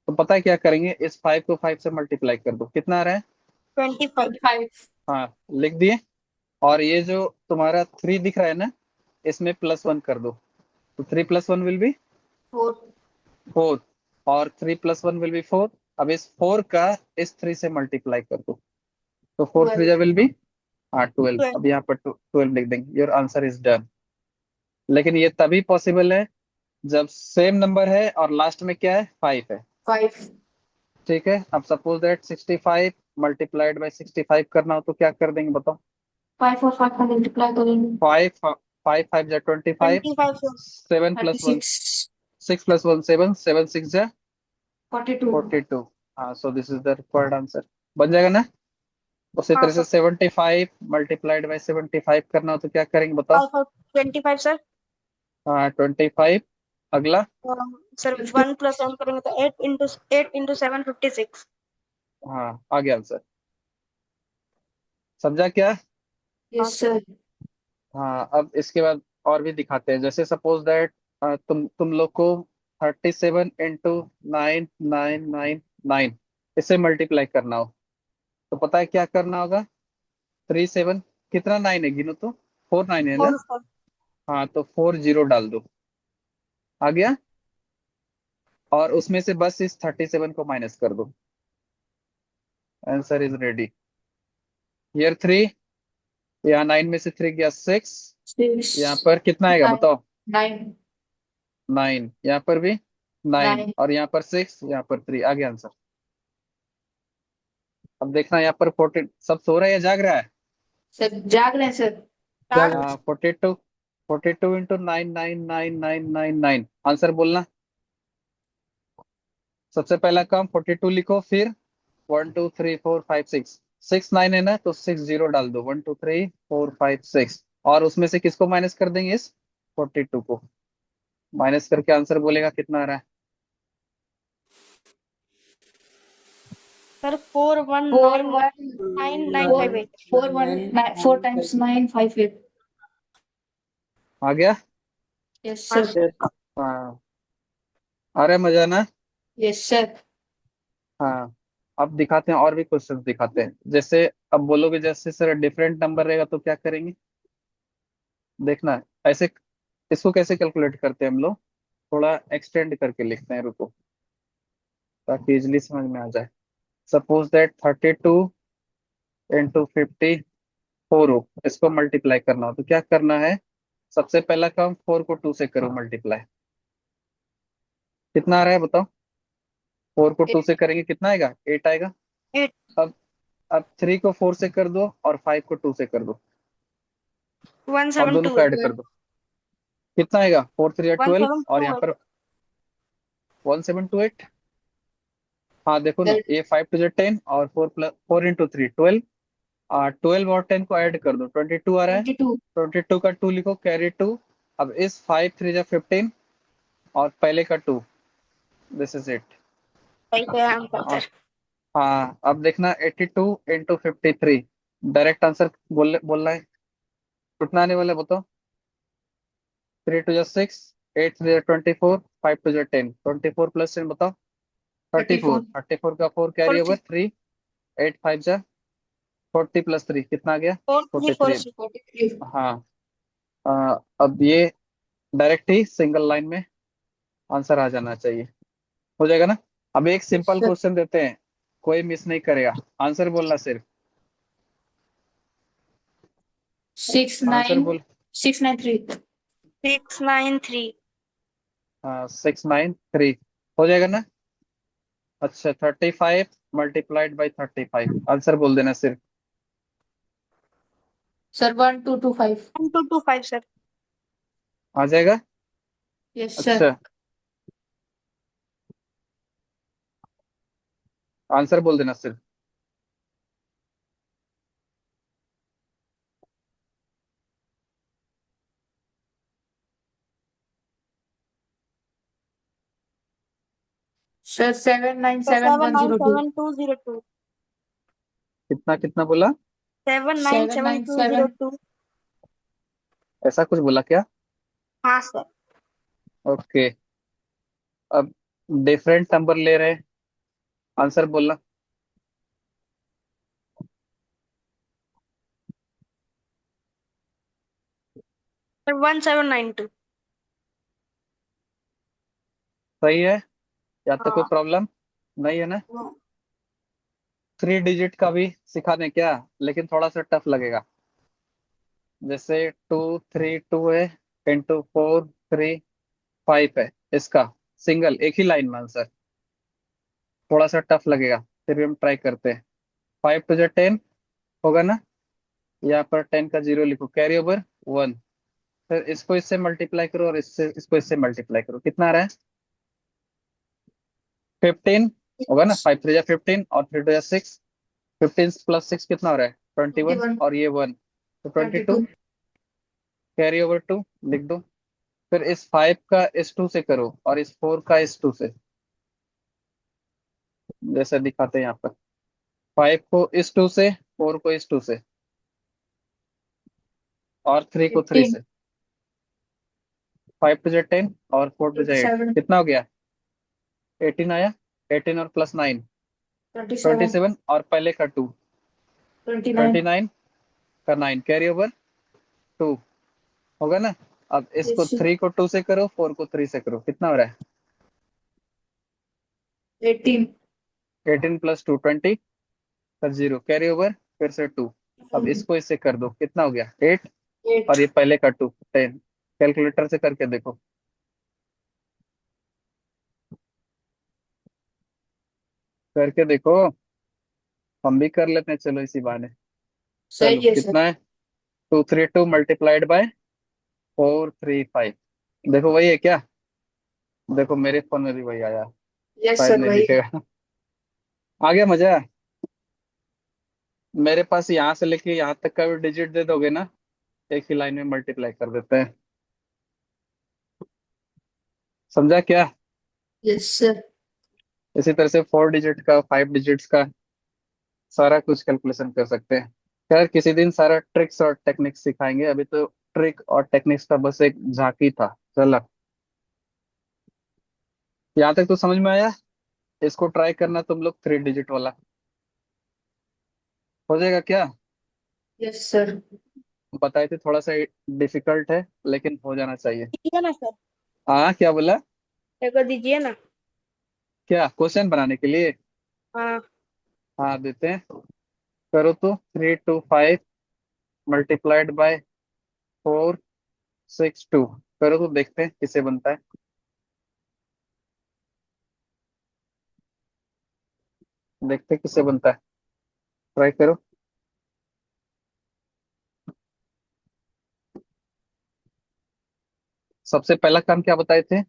तो पता है क्या करेंगे, इस 5 को 5 से मल्टीप्लाई कर दो, कितना आ रहा है? 25। 25। हाँ, लिख दिए। और ये जो तुम्हारा 3 दिख रहा है ना, इसमें +1 कर दो, तो 3 + 1 विल बी 4। 4। और 3 + 1 विल बी 4। अब इस 4 का इस 3 से मल्टीप्लाई कर दो, तो 4 3 12। विल बी, हाँ, 12। 12। अब यहाँ पर 12 लिख देंगे, योर आंसर इज डन। लेकिन ये तभी पॉसिबल है जब सेम नंबर है और लास्ट में क्या है, 5 है। 5। ठीक है, अब सपोज दैट 65 × 65 करना हो, तो क्या कर देंगे बताओ। 5 और 5 का मल्टीप्लाई करेंगे। 5 5 5 25। 25। 7 + 1 36। 6 + 1 7, 7 6 जा 42। 42। हाँ, सो this is the required answer. बन जाएगा ना? उसी हाँ तरह से सर। 75 × 75 करना हो, तो क्या करेंगे बताओ। 5 और 25 सर। हाँ, 25। अगला। सर 1 + m करेंगे तो 8 × 7 56। हाँ, आ गया आंसर। समझा क्या? हाँ यस सर। सर। हाँ, अब इसके बाद और भी दिखाते हैं। जैसे सपोज दैट तुम लोग को 37 × 9 9 9 9 इससे मल्टीप्लाई करना हो, तो पता है क्या करना होगा। 37, कितना 9 है गिनो तो, 4 9 है ना? 4 सर। हाँ, तो 4 0 डाल दो, आ गया। और उसमें से बस इस 37 को माइनस कर दो, आंसर इज रेडी। ईयर 3, यहाँ 9 में से 3 गया 6। यहाँ 6। पर कितना आएगा 9। बताओ। 9। 9, यहाँ पर भी 9, 9। और यहाँ पर 6, यहाँ पर 3, आ गया आंसर। अब देखना यहाँ पर 40, सब सो रहा है या जाग रहा है? सर जाग रहे हैं सर। जाग। 42, 42 × 9 9 9 9 9 आंसर बोलना। सबसे पहला काम 42 लिखो, फिर 1 2 3 4 5 6, 6 9 है ना, तो 6 0 डाल दो, 1 2 3 4 5 6। और उसमें से किसको माइनस कर देंगे, इस 42 को माइनस करके आंसर बोलेगा कितना आ रहा है। सर 4 1 4 9 1 9 9 4 5 8। 4 1 4 टाइम्स 9 58। आ गया। यस हाँ सर। सर। हाँ, आ रहा है मजा ना? Yes sir. हाँ, अब दिखाते हैं, और भी क्वेश्चंस दिखाते हैं। जैसे अब बोलोगे जैसे सर डिफरेंट नंबर रहेगा तो क्या करेंगे, देखना। ऐसे इसको कैसे कैलकुलेट करते हैं हम लोग, थोड़ा एक्सटेंड करके लिखते हैं, रुको। ताकि इजिली समझ में आ जाए। सपोज दैट 32 into 54 हो, इसको मल्टीप्लाई करना हो तो क्या करना है? सबसे पहला काम, 4 को 2 से करो मल्टीप्लाई। कितना आ रहा है बताओ? 4 को 2 से करेंगे कितना आएगा? 8 आएगा। 8 अब 3 को 4 से कर दो और 5 को 2 से कर दो और दोनों को 172 ऐड कर दो। कितना आएगा? 4 3 12 और यहाँ 1728 पर 1728। हाँ देखो ना, ये 5 टू 10 और 4 प्लस 4 इंटू 3 12। 12 और 10 को ऐड कर दो, 22 आ रहा है। 22। 22 का 2 लिखो, कैरी 2। अब इस 5 3 जा 15 और पहले का 2। This is it. सही है आंसर सर। हाँ अब देखना, 82 into 53। डायरेक्ट आंसर बोलना है। कितना आने वाला है बताओ? 3 2 जा 6, 8 3 जा 24, 5 2 जा 10, 24 प्लस 10 बताओ? 34। 34। 34 का 4 कैरी ओवर 3, 8 5 जा 40 प्लस 3 कितना आ गया? 43। 43 43। हाँ। अब ये डायरेक्ट ही सिंगल लाइन में आंसर आ जाना चाहिए। हो जाएगा ना? अब एक यस सिंपल सर। क्वेश्चन देते हैं, कोई मिस नहीं करेगा, आंसर बोलना सिर्फ। आंसर 69 बोल। 693। 693 हाँ 693 हो जाएगा ना? अच्छा 35 मल्टीप्लाइड बाई 35, आंसर बोल देना सिर्फ। सर 1225। 1225 सर। आ जाएगा। Yes sir. अच्छा आंसर बोल देना सिर्फ। सर 797102। 797202। कितना कितना बोला? 797। 797202। ऐसा कुछ बोला क्या? हाँ सर। ओके। अब डिफरेंट नंबर ले रहे हैं, आंसर बोलना। सर 1792। सही है? या तो कोई हाँ। प्रॉब्लम नहीं है ना? 3 डिजिट का भी सिखा दें क्या? लेकिन थोड़ा सा टफ लगेगा। जैसे 2 3 2 है, इंटू 4 3 5 है, इसका सिंगल एक ही लाइन में आंसर। थोड़ा सा टफ लगेगा, फिर भी हम ट्राई करते हैं। 5 टू जा 10 होगा ना? यहाँ पर 10 का 0 लिखो, कैरी ओवर 1। फिर इसको इससे मल्टीप्लाई करो और इससे इसको इससे मल्टीप्लाई करो, कितना आ रहा है? 15 होगा ना? 5 3 जा 15 और 3 2 जा 6। 15 प्लस 6 कितना हो रहा है? 21 21। और ये 1 तो 22। 22। कैरी ओवर 2 लिख दो। फिर इस 5 का इस 2 से करो और इस 4 का इस 2 से, जैसे दिखाते हैं यहाँ पर। 5 को इस 2 से, 4 को इस 2 से और 3 को 3 18। से। 5 टू जा 10 और 4 टू जा 8, 27। कितना हो गया? 18 आया। 18 और प्लस 9, 27। 27 और पहले का 2, 29। 29 का 9 कैरी ओवर 2 होगा ना? अब इसको यस सर। 3 को 2 से करो, 4 को 3 से करो, कितना हो रहा है? 18। 18 प्लस 2 20 का 0 कैरी ओवर फिर से 2। अब इसको इससे कर दो, कितना हो गया? 8 और 8। ये पहले का 2 10। कैलकुलेटर से करके देखो। करके देखो, हम भी कर लेते हैं, चलो इसी बहाने। चलो सही है सर। कितना है? 232 मल्टीप्लाइड बाय 435। देखो वही है क्या? देखो मेरे फोन में भी वही आया, यस शायद सर नहीं भाई। दिखेगा। आ गया मजा? मेरे पास यहाँ से लेके यहाँ तक का भी डिजिट दे दोगे ना, एक ही लाइन में मल्टीप्लाई कर देते हैं। समझा क्या? Yes sir. इसी तरह से 4 डिजिट का, 5 डिजिट्स का सारा कुछ कैलकुलेशन कर सकते हैं। खैर किसी दिन सारा ट्रिक्स और टेक्निक्स सिखाएंगे, अभी तो ट्रिक और टेक्निक्स का बस एक झांकी था झलक। यहाँ तक तो समझ में आया? इसको ट्राई करना तुम लोग, 3 डिजिट वाला। हो जाएगा क्या? Yes sir. बताए थे थोड़ा सा डिफिकल्ट है, लेकिन हो जाना चाहिए। दीजिए ना सर। हाँ क्या बोला? एक बार दीजिए ना। क्या क्वेश्चन बनाने के लिए? हाँ। हाँ देते हैं। करो तो 3 2 5 मल्टीप्लाइड बाय 4 6 2। करो तो देखते हैं किसे बनता है। देखते हैं किसे बनता है। ट्राई करो। सबसे पहला काम क्या बताए थे?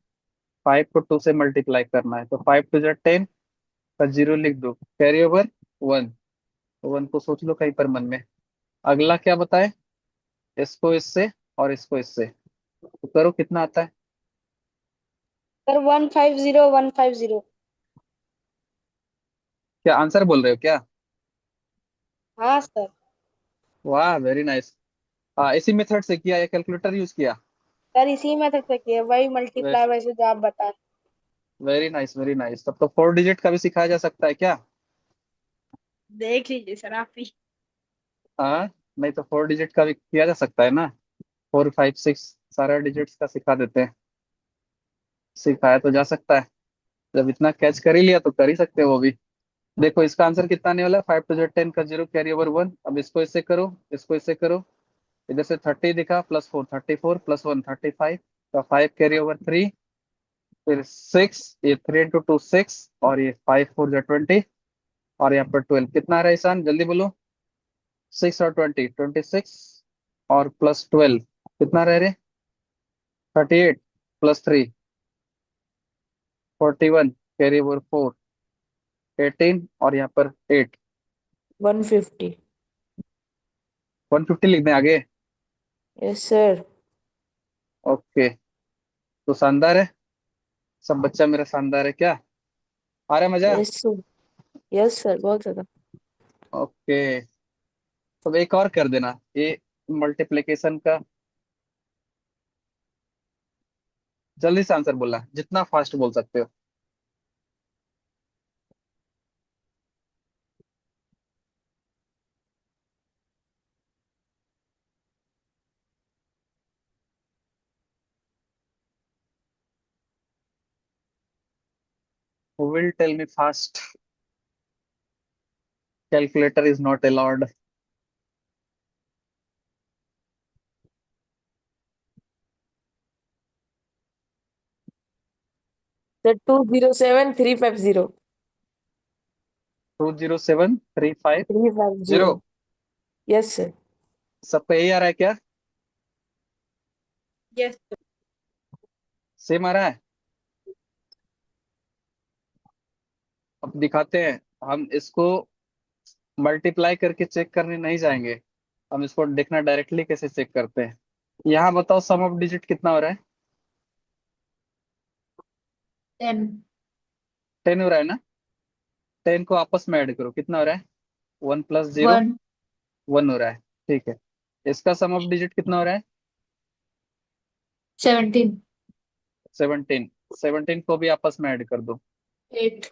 5 को 2 से मल्टीप्लाई करना है, तो 5 2 10 का जीरो लिख दो, कैरी ओवर 1। 1 को सोच लो कहीं पर मन में। अगला क्या बताए? इसको इससे और इसको इससे, तो करो कितना आता है। सर 150150। क्या आंसर बोल रहे हो क्या? हाँ सर। वाह वेरी नाइस। इसी मेथड से किया या कैलकुलेटर यूज किया? सर इसी मेथड से किए, वही मल्टीप्लाई वैसे जो आप बताए। Very nice very nice. तब तो 4 डिजिट का भी सिखाया जा सकता है क्या? देख लीजिए सर आप ही। हाँ, नहीं तो 4 डिजिट का भी किया जा सकता है ना। 4 5 6 सारा डिजिट्स का सिखा देते हैं। सिखाया तो जा सकता है। जब इतना कैच कर ही लिया तो कर ही सकते हैं वो भी। देखो इसका आंसर कितना आने वाला है, 5 2 10 का जीरो कैरी ओवर 1। अब इसको इससे करो, इसको इससे करो। इधर से 30 दिखा, +4 34 +1 35 का 5 कैरी ओवर 3। फिर 6, ये 3 × 2 6, और ये 5 4 20, और यहाँ पर 12 कितना आ रहा है ईशान जल्दी बोलो। 6 और 20 26, और +12 कितना रह रहे? 38 +3 41 कैरी ओवर 4 18, और यहाँ पर 8। 150। 150 लिख दें आगे। Yes sir. ओके, तो शानदार है। सब बच्चा मेरा शानदार है क्या? आ रहा है मजा? Yes sir. यस सर, बहुत ज्यादा। ओके, तो एक और कर देना ये मल्टीप्लिकेशन का। जल्दी से आंसर बोलना, जितना फास्ट बोल सकते हो। Who will tell me fast? Calculator is not allowed. Sir 207350। 207350। 350। Yes sir. सबका यही आ रहा है क्या? यस। सेम आ रहा है? अब दिखाते हैं। हम इसको मल्टीप्लाई करके चेक करने नहीं जाएंगे। हम इसको देखना डायरेक्टली कैसे चेक करते हैं। यहाँ बताओ सम ऑफ डिजिट कितना हो रहा है? 10। 10 हो रहा है ना? 10 को आपस में ऐड करो, कितना हो रहा है? 1 + 0 1। 1 हो रहा है। ठीक है, इसका सम ऑफ डिजिट कितना हो रहा है? 17। 17। 17 को भी आपस में ऐड कर दो। 8।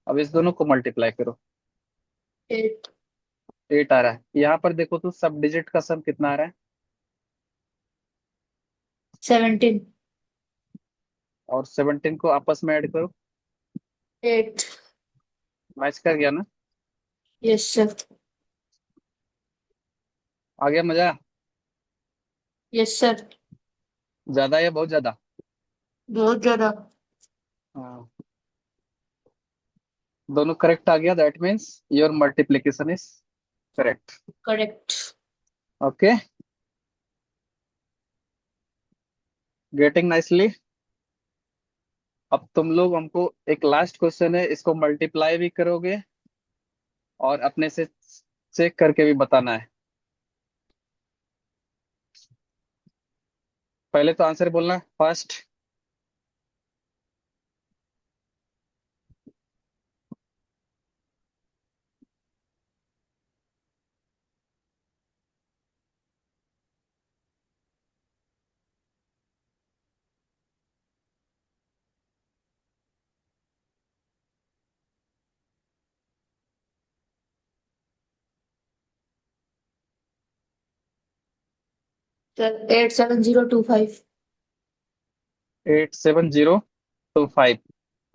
अब इस दोनों को मल्टीप्लाई करो। 8। 8 आ रहा है। यहाँ पर देखो तो सब डिजिट का सम कितना आ रहा है? 17। और 17 को आपस में ऐड करो। 8। मैच कर गया ना? Yes sir. आ गया मजा? Yes sir. ज्यादा या बहुत ज्यादा? बहुत ज्यादा। हाँ, दोनों करेक्ट आ गया, that means your multiplication is correct. Correct. Okay, getting nicely. अब तुम लोग हमको एक लास्ट क्वेश्चन है, इसको मल्टीप्लाई भी करोगे और अपने से चेक करके भी बताना है। पहले तो आंसर बोलना फर्स्ट। सर 87025। 87025।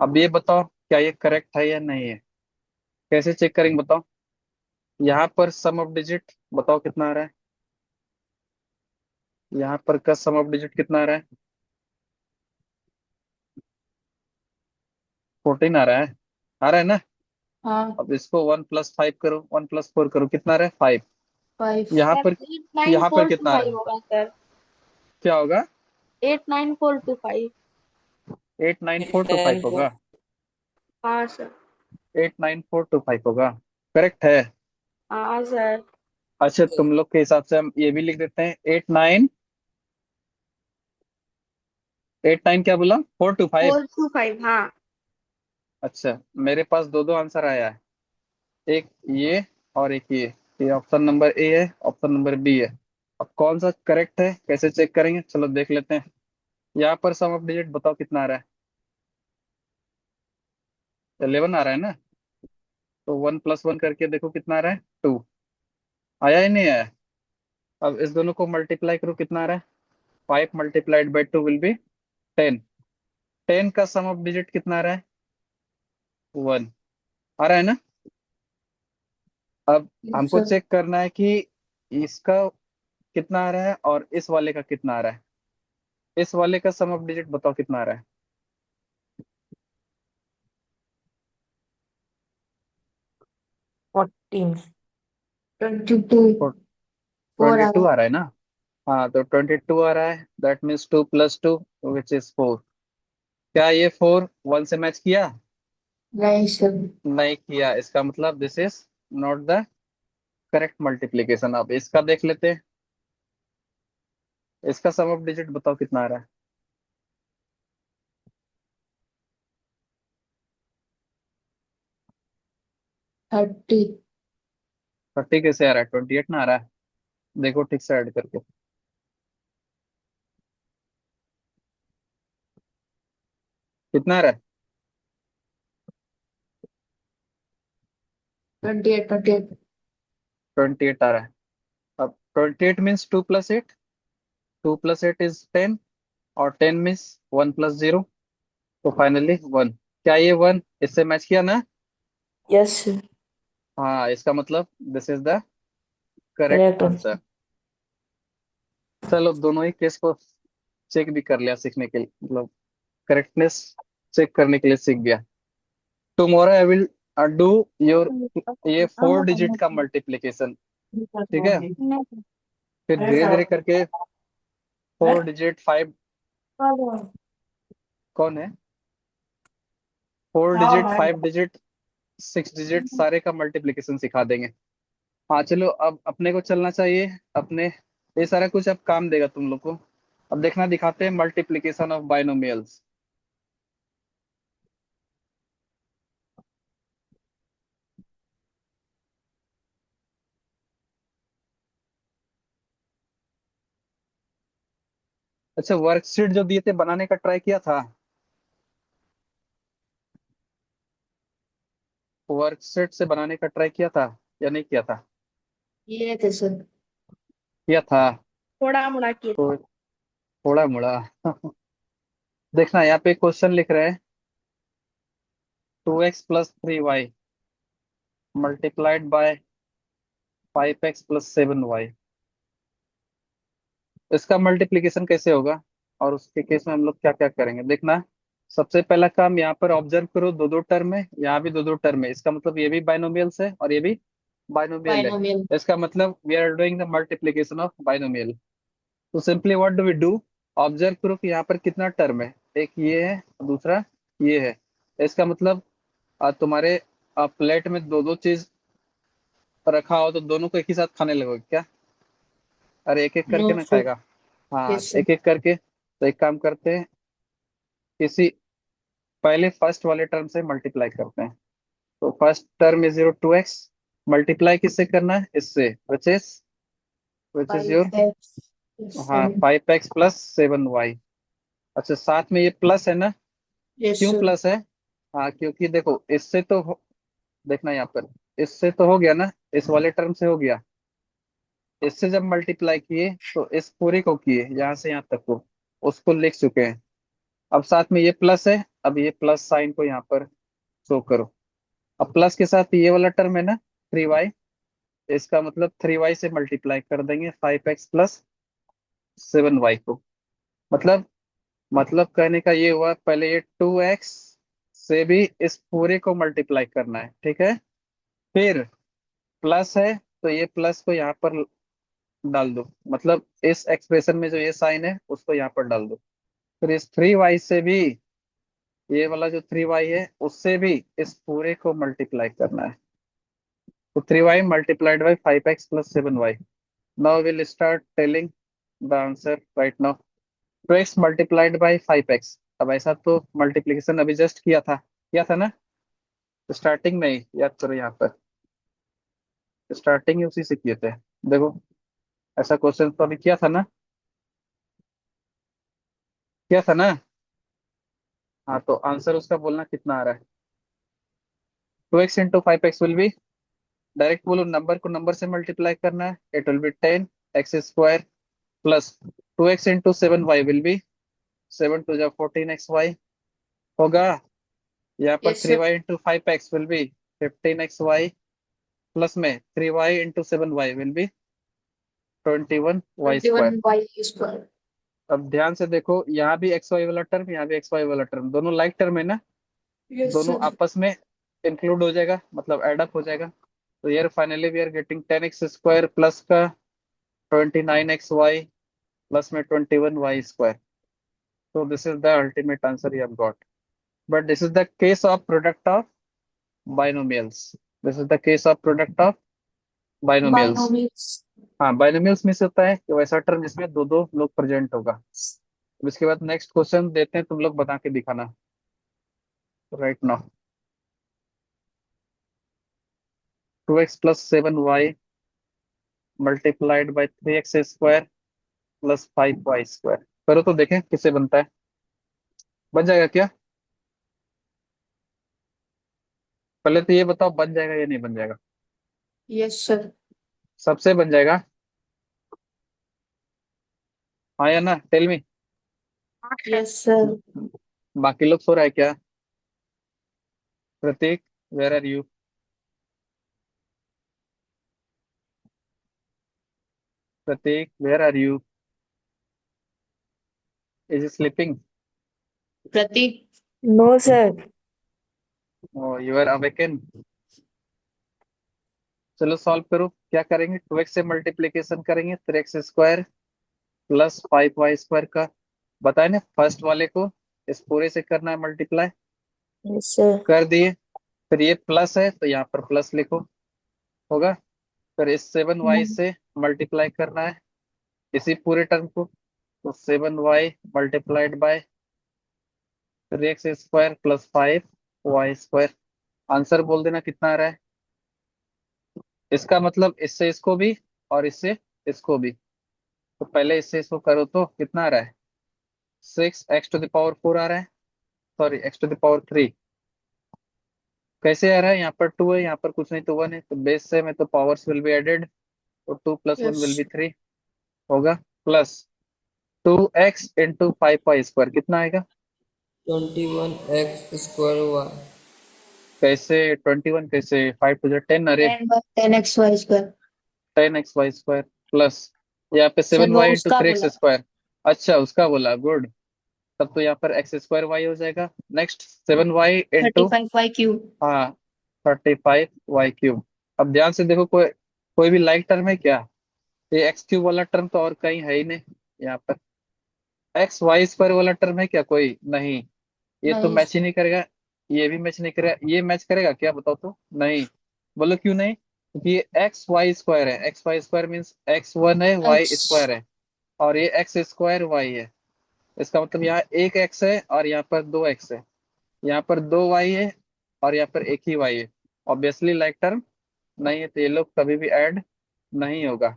अब ये बताओ क्या ये करेक्ट है या नहीं है। कैसे चेक करेंगे बताओ। यहाँ पर सम ऑफ डिजिट बताओ कितना आ रहा है। यहाँ पर का सम ऑफ डिजिट कितना आ रहा है। 14 आ रहा है। आ रहा है ना। हाँ। अब इसको 1+5 करो, 1+4 करो, कितना आ रहा है 5। 5। यहाँ सर पर 894 टू कितना आ रहा 5 है। होगा सर। क्या होगा। 894 to 5। 894 to 5 होगा। हाँ सर। 894 to 5 होगा। करेक्ट है। हाँ सर। अच्छा तुम लोग के हिसाब से हम ये भी लिख देते हैं 89। 89 क्या बोला, 4 to 5। 4 to 5, हाँ। अच्छा मेरे पास दो दो आंसर आया है। एक ये और एक ये ऑप्शन नंबर ए है, ऑप्शन नंबर बी है। अब कौन सा करेक्ट है कैसे चेक करेंगे, चलो देख लेते हैं। यहाँ पर सम ऑफ डिजिट बताओ कितना आ रहा है। 11 आ रहा है ना। तो 1+1 करके देखो कितना आ रहा है 2। आया ही नहीं आया। अब इस दोनों को मल्टीप्लाई करो कितना आ रहा है। 5 × 2 विल बी 10। 10 का सम ऑफ डिजिट कितना आ रहा है 1। आ रहा है ना। अब यस हमको सर। चेक करना है कि इसका कितना आ रहा है और इस वाले का कितना आ रहा है। इस वाले का सम ऑफ डिजिट बताओ कितना आ रहा है। 14। 22। 4 आ 22 रहा आ रहा है ना। हाँ तो 22 आ रहा है, दैट मीन्स 2+2 विच इज 4। क्या ये 4 1 से मैच किया। है। नहीं सर। नहीं किया, इसका मतलब this is not the correct multiplication. अब इसका देख लेते हैं। इसका सम ऑफ डिजिट बताओ कितना आ रहा है। 30। 30 कैसे आ रहा है, 28 ना आ रहा है। देखो ठीक से ऐड करके। कितना आ रहा है। 28। 28। 28 आ रहा है। अब 28 मीन्स 2+8। 2+8 इज 10। और 10 मीन्स 1+0। तो फाइनली 1। क्या ये 1 इससे मैच किया ना। यस हाँ इसका मतलब this is the correct correct answer. चलो दोनों ही केस को चेक भी कर लिया सीखने के लिए, मतलब करेक्टनेस चेक करने के लिए सीख गया। Tomorrow I will do your ये 4 डिजिट का मल्टीप्लीकेशन। ठीक है। फिर धीरे धीरे करके 4 डिजिट 5। कौन है। 4 डिजिट 5 डिजिट 6 डिजिट सारे का मल्टीप्लीकेशन सिखा देंगे। हाँ चलो अब अपने को चलना चाहिए अपने। ये सारा कुछ अब काम देगा तुम लोग को। अब देखना दिखाते हैं मल्टीप्लीकेशन ऑफ बाइनोमियल्स। अच्छा वर्कशीट जो दिए थे बनाने का ट्राई किया था। वर्कशीट से बनाने का ट्राई किया था या नहीं किया था। ये थे सर। किया था। थोड़ा मोड़ा किए। तो थोड़ा मोड़ा देखना यहाँ पे क्वेश्चन लिख रहे हैं 2x + 3y multiplied by 5x + 7y। इसका मल्टीप्लीकेशन कैसे होगा और उसके केस में हम लोग क्या क्या करेंगे देखना। सबसे पहला काम यहाँ पर ऑब्जर्व करो, दो दो टर्म है, यहाँ भी दो दो टर्म है, इसका मतलब ये भी बाइनोमियल्स है और ये भी बाइनोमियल है। बाइनोमियल। इसका मतलब we are doing the multiplication of binomial. तो simply what do we do. Observe करो कि यहाँ पर कितना टर्म है, एक ये है दूसरा ये है। इसका मतलब तुम्हारे प्लेट में दो दो चीज रखा हो तो दोनों को एक ही साथ खाने लगोगे क्या। अरे एक एक नो करके ना सर। खाएगा। हाँ यस सर। एक एक करके। तो एक काम करते हैं, किसी पहले फर्स्ट वाले टर्म से मल्टीप्लाई करते हैं। तो first term is 2x multiply किससे करना है इससे विच इज योर 5x हाँ 7। 5x + 7y। अच्छा साथ में ये प्लस है ना। यस क्यों सर। प्लस है। हाँ क्योंकि देखो इससे तो देखना यहाँ पर इससे तो हो गया ना, इस वाले टर्म से हो गया। इससे जब मल्टीप्लाई किए तो इस पूरे को किए यहाँ से यहाँ तक को उसको लिख चुके हैं। अब साथ में ये प्लस है अब ये प्लस साइन को यहाँ पर शो करो। अब प्लस के साथ ये वाला टर्म है ना 3y, इसका मतलब 3y से मल्टीप्लाई कर देंगे 5x प्लस 7y को। मतलब कहने का ये हुआ, पहले ये 2x से भी इस पूरे को मल्टीप्लाई करना है, ठीक है। फिर प्लस है तो ये प्लस को यहाँ पर डाल दो, मतलब इस एक्सप्रेशन में जो ये साइन है उसको यहाँ पर डाल दो। फिर इस 3y से भी, ये वाला जो 3y है उससे भी इस पूरे को मल्टीप्लाई करना है। तो 3y multiplied by 5x plus 7y। Now will start telling the answer right now. 2x multiplied by 5x। अब ऐसा तो मल्टीप्लिकेशन अभी जस्ट किया था ना, स्टार्टिंग में ही याद करो, यहाँ पर स्टार्टिंग ही उसी से किए थे। देखो ऐसा क्वेश्चन तो अभी किया था ना। हाँ तो आंसर उसका बोलना कितना आ रहा है। 2x into 5x will be, direct बोलो, नंबर को नंबर से मल्टीप्लाई करना है, it will be 10x² plus 2x into 7y will be 7 2 जा 14xy होगा। यहाँ पर yes three sir. Y into 5x will be 15xy plus में 3y into 7y will B 21y² 21y²। अब ध्यान से देखो, यहाँ भी एक्स वाई वाला टर्म, यहाँ भी एक्स वाई वाला टर्म, दोनों लाइक टर्म है ना, यस दोनों सर। आपस में इंक्लूड हो जाएगा, मतलब एडअप हो जाएगा। तो यार finally we are getting 10x² plus का 29xy प्लस में 21y²। so this is the ultimate answer you have got, but this is the case of product of binomials. This is the case of product of binomials. Binomials. हाँ binomials में से होता है कि वैसा term जिसमें दो दो लोग प्रेजेंट होगा। अब इसके बाद नेक्स्ट क्वेश्चन देते हैं, तुम लोग बता के दिखाना right now. 2x plus 7y multiplied by 3x² plus 5y²। करो तो देखें किससे बनता है, बन जाएगा क्या? पहले तो ये बताओ बन जाएगा या नहीं बन जाएगा। Yes sir. सबसे बन जाएगा, हाँ या ना, टेल मी। Yes sir. बाकी लोग सो रहा है क्या? Prateek, where are you? Prateek, where are you? Is sleeping? Prateek. No sir. You are awaken? चलो सॉल्व करो, क्या करेंगे, 2x से मल्टीप्लीकेशन करेंगे 3x² प्लस 5y² का। बताए ना फर्स्ट वाले को इस पूरे से करना है मल्टीप्लाई, यस सर। कर दिए। फिर ये प्लस है तो यहाँ पर प्लस लिखो, होगा। फिर इस 7y से मल्टीप्लाई करना है इसी पूरे टर्म को, तो 7y multiplied by 3x² plus 5y²। Answer बोल देना कितना आ रहा है। इसका मतलब इससे इसको भी और इससे इसको भी, तो पहले इससे इसको करो तो कितना आ रहा है, 6x⁴ आ रहा है, सॉरी x⁴ कैसे आ रहा है, यहाँ पर 2 है, यहाँ पर कुछ नहीं तो 1 है, तो बेस से में तो पावर्स विल बी एडेड, तो 2 प्लस 1 यस। विल बी 3 होगा, प्लस 2x इंटू 5y² कितना आएगा। 21x²y। कैसे 21, कैसे 5 2 जा 10, अरे 10/10xy²। 10xy² प्लस यहाँ पे सर सेवन वो वाई इंटू उसका थ्री एक्स बोला। स्क्वायर अच्छा उसका बोला, गुड। तब तो यहाँ पर x² y हो जाएगा, next 7y thirty into, five y cube हाँ 35y³। अब ध्यान से देखो, कोई कोई भी लाइक टर्म है क्या? ये x³ वाला टर्म तो और कहीं है ही नहीं, यहाँ पर xy² वाला टर्म है क्या, कोई नहीं। ये तो नहीं। मैच ही नहीं करेगा, ये भी मैच नहीं करेगा, ये मैच करेगा क्या बताओ तो, नहीं। बोलो क्यों नहीं, क्योंकि ये XY² है, XY² मीन्स x1 है y² एक्स। है, और ये x² y है। इसका मतलब यहाँ एक x है और यहाँ पर दो x है, यहाँ पर दो y है और यहाँ पर एक ही y है। ऑब्वियसली लाइक टर्म नहीं है, तो ये लोग कभी भी ऐड नहीं होगा।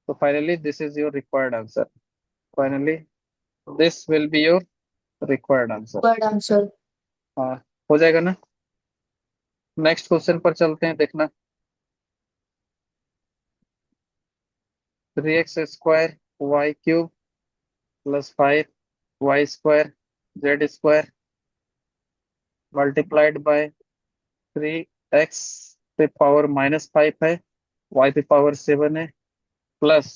तो finally this is your required answer, finally this will be your required answer. Word answer. हाँ हो जाएगा ना। नेक्स्ट क्वेश्चन पर चलते हैं, देखना। 3x² y³ plus 5y² z² multiplied by 3x पे पावर -5 है, y पे पावर 7 है, प्लस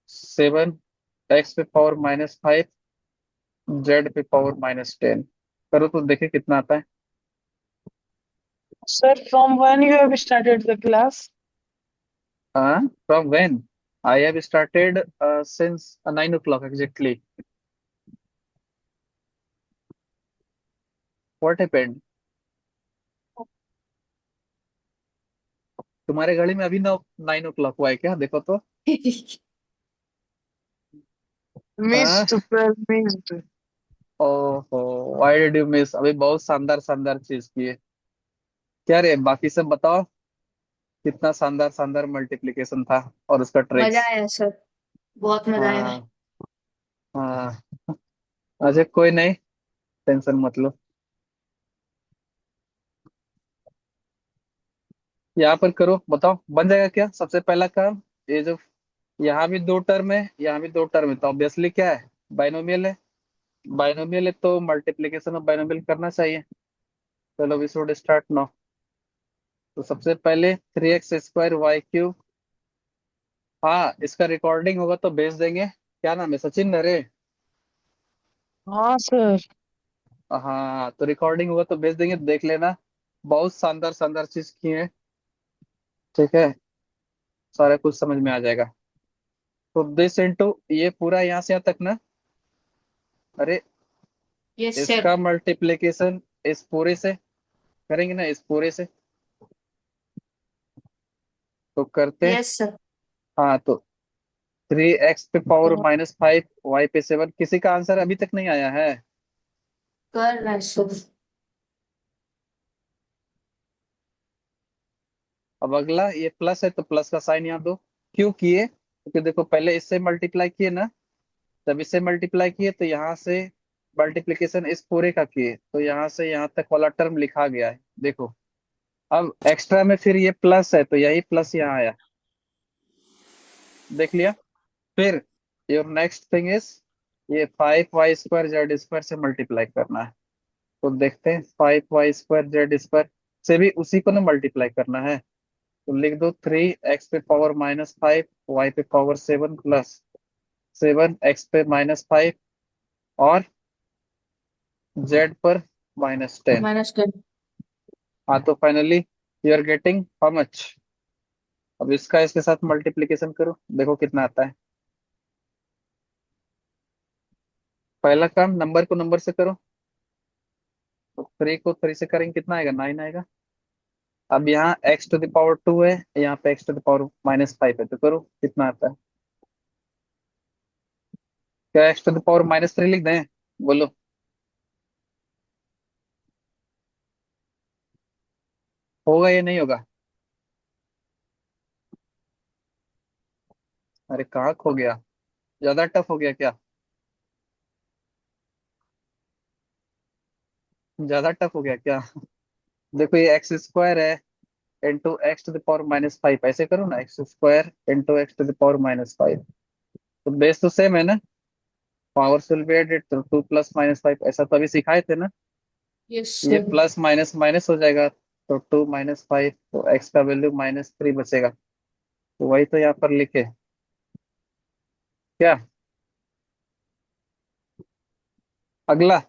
7x पे पावर -5, z पे पावर -10। करो तो देखे कितना आता है। Sir, from when you have started the class? From when? I have started since 9 o'clock exactly. What happened? तुम्हारे घड़ी में अभी 9 o'clock हुआ है क्या? देखो तो। हाँ। Missed, sir, missed. ओहो, व्हाई डिड यू मिस? अभी बहुत शानदार शानदार चीज की है। क्या रे, बाकी सब बताओ, कितना शानदार शानदार मल्टीप्लिकेशन था और उसका मजा ट्रिक्स। आया सर, बहुत मजा आया। हाँ हाँ। अच्छा कोई नहीं, टेंशन मत लो। यहाँ पर करो, बताओ बन जाएगा क्या सबसे पहला काम। ये जो यहाँ भी दो टर्म है, यहाँ भी दो टर्म है, तो ऑब्वियसली क्या है, बाइनोमियल है। बाइनोमियल है तो मल्टीप्लिकेशन ऑफ बाइनोमियल करना चाहिए। चलो वी शुड स्टार्ट नाउ। तो सबसे पहले 3x² y³ हाँ, इसका रिकॉर्डिंग होगा तो भेज देंगे। क्या नाम है, सचिन अरे? हाँ सर। हाँ, तो रिकॉर्डिंग होगा तो भेज देंगे, देख लेना। बहुत शानदार शानदार चीज की है। ठीक है, सारा कुछ समझ में आ जाएगा। तो दिस इंटू ये पूरा यहाँ से यहाँ तक ना। अरे, यस सर। इसका मल्टीप्लिकेशन इस पूरे से करेंगे ना, इस पूरे से तो करते हैं। Yes sir. हाँ, तो 3x पे पावर -5, y पे 7। किसी का आंसर अभी तक नहीं आया है? कर रहा है सर। अब अगला ये प्लस है तो प्लस का साइन यहाँ दो। क्यों किए? क्योंकि देखो पहले इससे मल्टीप्लाई किए ना, जब इससे मल्टीप्लाई किए तो यहाँ से मल्टीप्लिकेशन इस पूरे का किए, तो यहाँ से यहाँ तक वाला टर्म लिखा गया है देखो। अब एक्स्ट्रा में फिर ये प्लस है तो यही प्लस यहाँ आया, देख लिया। फिर योर नेक्स्ट थिंग इज ये 5y² z² से मल्टीप्लाई करना है। तो देखते हैं, 5y² z² से भी उसी को ना मल्टीप्लाई करना है। तो लिख दो 3x पे पावर -5, y पे पावर 7 प्लस 7x पे -5 और z पर -10। -10। हाँ, तो finally you are getting how much. अब इसका इसके साथ मल्टीप्लिकेशन करो, देखो कितना आता है। पहला काम नंबर को नंबर से करो, तो 3 को 3 से करेंगे कितना आएगा, 9 आएगा। अब यहाँ x⁻² है, यहाँ पे x⁻⁻5 है, तो करो कितना आता है। क्या x⁻³ लिख दें? बोलो। होगा या नहीं होगा? अरे कहाँ खो गया, ज्यादा टफ हो गया क्या? ज्यादा टफ हो गया क्या? देखो ये x² है इंटू x⁻⁻5, ऐसे करो ना, x² इंटू x⁻⁻5। तो बेस तो सेम है ना, पावर्स विल बी एडेड, तो 2 + -5 ऐसा तो अभी सिखाए थे ना। यस ये सर। प्लस माइनस माइनस हो जाएगा, तो 2 - 5, तो x का वैल्यू -3 बचेगा। तो वही तो यहाँ पर लिखे क्या। अगला,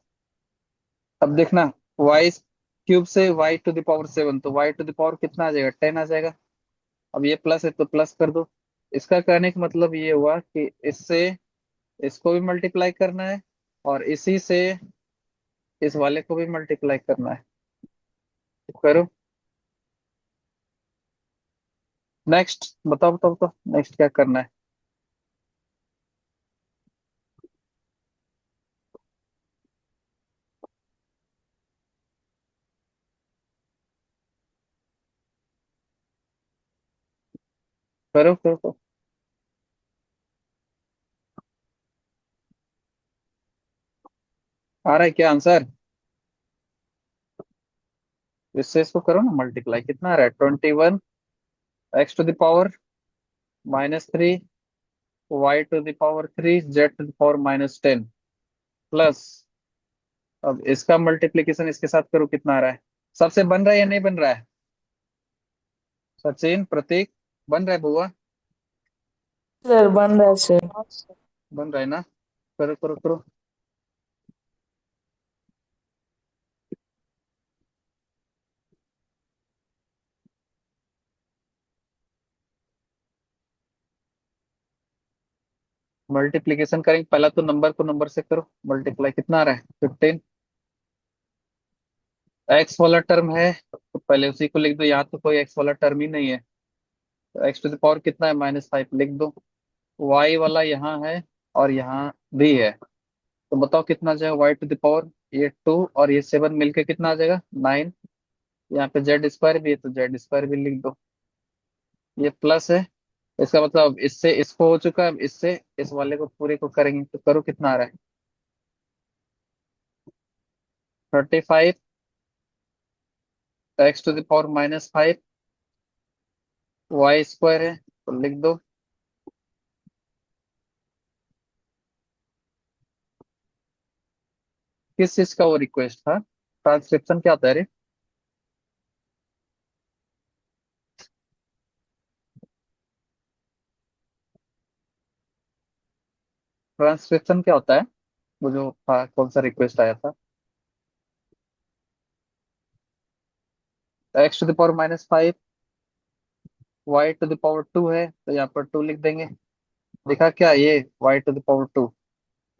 अब देखना, y³ से y⁻⁷, तो y⁻ कितना आ जाएगा, 10 आ जाएगा। अब ये प्लस है तो प्लस कर दो। इसका कहने का मतलब ये हुआ कि इससे इसको भी मल्टीप्लाई करना है और इसी से इस वाले को भी मल्टीप्लाई करना है। तो करो। नेक्स्ट बताओ बताओ तो, नेक्स्ट क्या करना है। करो करो तो। आ रहा है क्या आंसर? इससे इसको करो ना मल्टीप्लाई, कितना आ रहा है, 21 x⁻³ y⁻3 z⁻10 प्लस अब इसका मल्टीप्लीकेशन इसके साथ करो, कितना आ रहा है? सबसे बन रहा है या नहीं बन रहा है? सचिन, प्रतीक, बन रहा है बुआ? सर बन रहा है सर। बन रहा है ना? करो करो करो। मल्टीप्लीकेशन करेंगे, पहला तो नंबर को नंबर से करो मल्टीप्लाई, कितना आ रहा है? 15। एक्स वाला टर्म है तो पहले उसी को लिख दो, यहाँ तो कोई एक्स वाला टर्म ही नहीं है, तो एक्स टू द पावर कितना है? -5 लिख दो। वाई वाला यहाँ है और यहाँ भी है, तो बताओ कितना आ जाएगा? वाई टू द पावर, ये 2 और ये 7 मिलके कितना आ जाएगा? 9। यहाँ पे जेड स्क्वायर भी है तो जेड स्क्वायर भी लिख दो। ये प्लस है, इसका मतलब इससे इसको हो चुका है, अब इससे इस वाले को पूरे को करेंगे तो करो, कितना आ रहा है? 35 x to the power -5, y square है तो लिख दो। किस चीज का वो रिक्वेस्ट था? ट्रांसक्रिप्शन क्या होता है रे? ट्रांसक्रिप्शन क्या होता है? वो जो था, कौन सा रिक्वेस्ट आया था? X to the power -5, y to the power 2 है तो यहाँ पर 2 लिख देंगे। देखा क्या? ये वाई टू द पावर 2,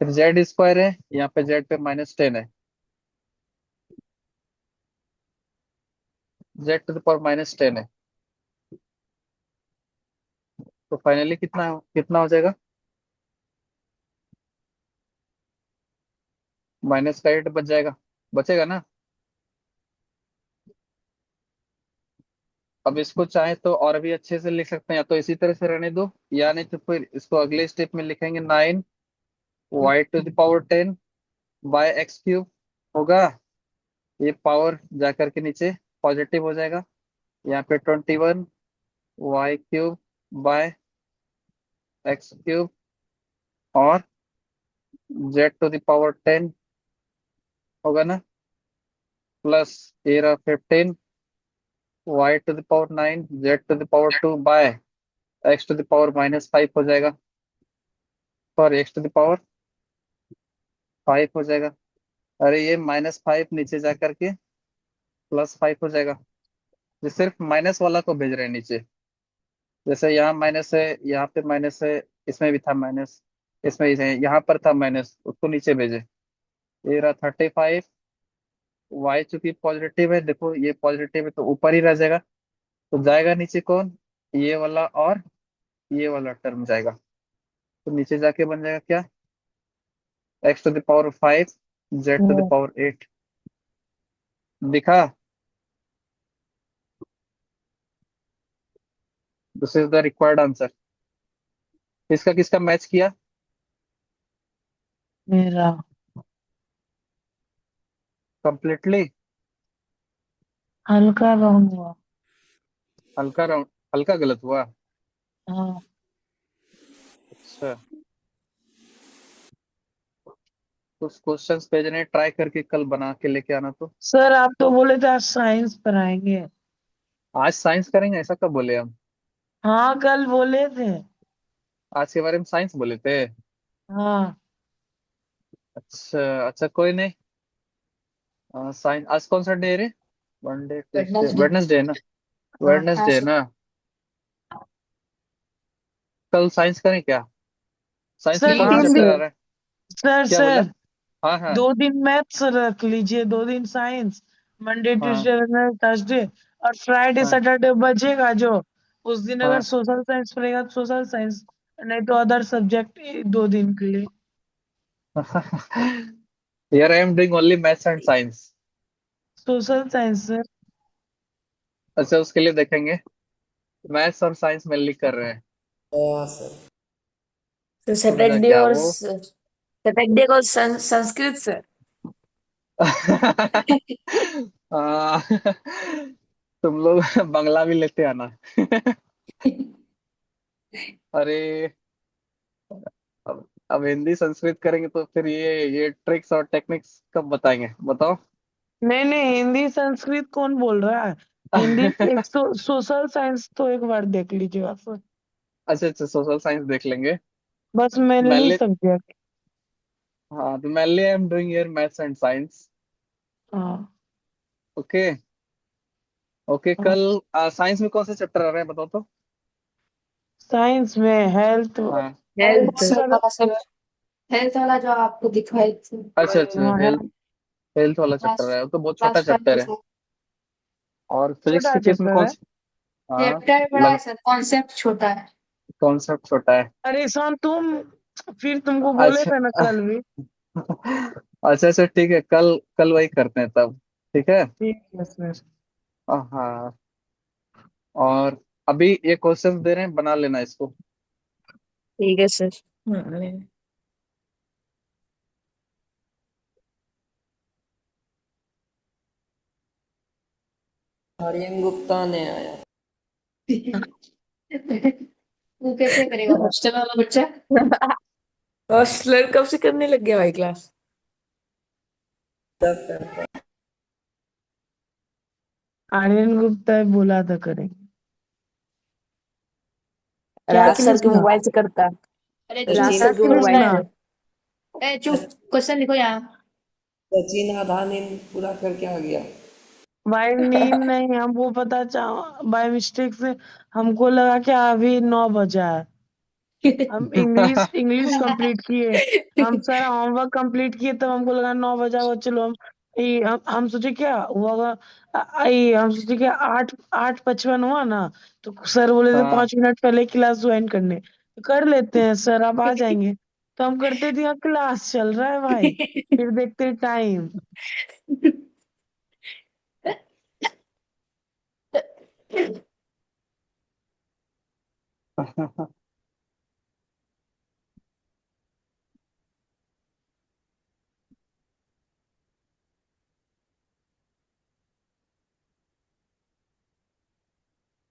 फिर जेड स्क्वायर है, यहाँ पे जेड पे -10 है, जेड टू द पावर -10 है, तो फाइनली कितना कितना हो जाएगा? माइनस का 8 बच जाएगा, बचेगा ना? अब इसको चाहे तो और भी अच्छे से लिख सकते हैं, या तो इसी तरह से रहने दो, या नहीं तो फिर इसको अगले स्टेप में लिखेंगे 9 y to the power 10 by x cube होगा। ये पावर जा करके नीचे पॉजिटिव हो जाएगा, यहाँ पे 21 y cube by x cube, और जेड टू द पावर 10 होगा ना, प्लस ये रहा 15 y to the power 9 z to the power 2 by x to the power -5 हो जाएगा, और एक्स टू द पावर 5 हो जाएगा। अरे ये -5 नीचे जा करके +5 हो जाएगा, ये सिर्फ माइनस वाला को भेज रहे हैं नीचे। जैसे यहाँ माइनस है, यहाँ पे माइनस है, इसमें भी था माइनस, इसमें भी है, यहाँ पर था माइनस, उसको नीचे भेजे। ये रहा 35, वाई चूंकि पॉजिटिव है, देखो ये पॉजिटिव है तो ऊपर ही रह जाएगा, तो जाएगा नीचे कौन? ये वाला और ये वाला टर्म जाएगा, तो नीचे जाके बन जाएगा क्या? X to the power 5 z to the हाँ, पावर 8। दिखा? This is the required answer. इसका किसका मैच किया? मेरा। कंप्लीटली? हल्का रंग हुआ। हल्का राउंड, हल्का गलत हुआ? हाँ अच्छा, कुछ क्वेश्चंस भेजने, ट्राई करके कल बना के लेके आना तो। सर, आप तो बोले थे आज साइंस पढ़ाएंगे। आज साइंस करेंगे ऐसा कब बोले हम? हाँ, कल बोले थे। आज के बारे में साइंस बोले थे? हाँ अच्छा अच्छा, कोई नहीं। साइंस आज कौन सा डे रे? Monday, Tuesday, Wednesday. वेडनेसडे है ना? हाँ। हाँ वेडनेसडे है सर। ना? कल साइंस करें क्या? साइंस में सर कौन सा तीन चैप्टर दिन। आ रहा है? सर क्या बोला? सर हाँ हाँ 2 दिन मैथ्स रख लीजिए, 2 दिन साइंस। मंडे हाँ ट्यूसडे थर्सडे और फ्राइडे हाँ। सैटरडे बचेगा जो, उस दिन अगर हाँ। सोशल साइंस पढ़ेगा तो सोशल साइंस, नहीं तो अदर सब्जेक्ट 2 दिन के लिए। Here I am doing only maths and science। Social science sir. अच्छा, उसके लिए देखेंगे, मैथ्स और साइंस मिलकर कर रहे हैं। हाँ सर। तो समझा सैटरडे क्या और वो? सैटरडे को संस्कृत सर। आ, तुम लोग बंगला भी लेते आना। अरे, अब हिंदी संस्कृत करेंगे तो फिर ये ट्रिक्स और टेक्निक्स कब बताएंगे, बताओ। नहीं नहीं, हिंदी संस्कृत कौन बोल रहा है? हिंदी एक सोशल साइंस तो एक बार देख लीजिएगा सर। अच्छा अच्छा, सोशल साइंस देख लेंगे। बस मेनली मैनली, सब्जेक्ट। हाँ तो mainly I am doing your maths and science. हाँ ओके। ओके, हाँ। कल साइंस में कौन सा चैप्टर आ रहा है बताओ तो। साइंस में हेल्थ। हाँ हेल्थ बहुत सारे। वाला सर, हेल्थ वाला जो आपको दिखाई थी। अच्छा अच्छा, हाँ हेल्थ, हेल्थ। हेल्थ वाला क्लास चैप्टर है, वो तो बहुत छोटा क्लास 5 में चैप्टर है। सर। और फिजिक्स छोटा के केस में चैप्टर कौन है। सा? हाँ, चैप्टर बड़ा है लग सर, कॉन्सेप्ट छोटा है। कॉन्सेप्ट छोटा है। अरे ईशान तुम, फिर तुमको बोले अच्छा थे ना कल भी। अच्छा अच्छा, ठीक है, कल कल वही करते हैं तब। ठीक है। ठीक है सर। हाँ। और अभी ये क्वेश्चन दे रहे हैं, बना लेना इसको। ठीक है सर। आर्यन गुप्ता ने आया। वो कैसे करेगा हॉस्टल वाला बच्चा? हॉस्टलर कब से करने लग गया भाई क्लास? तब करता है। आर्यन गुप्ता बोला था करेंगे। क्या राज सर के कृष्णा? मोबाइल से करता। अरे चुप। राज सचिन क्या सर के मोबाइल कृष्णा? से। ए चुप, क्वेश्चन लिखो यहाँ। सचिन आधा नींद पूरा करके आ गया। भाई नींद नहीं, हमको पता चला बाय मिस्टेक से। हमको लगा कि अभी 9 बजा है। हम इंग्लिश इंग्लिश कंप्लीट किए। हम सारा होमवर्क कंप्लीट किए, तब हमको लगा 9 बजा होगा। चलो हम सोचे क्या हुआ होगा। हम सोचे क्या 8:55 हुआ ना। तो सर बोले थे हाँ 5 मिनट पहले क्लास ज्वाइन करने, तो कर लेते हैं सर, आप आ जाएंगे। तो हम करते थे क्लास चल रहा है भाई, फिर देखते टाइम।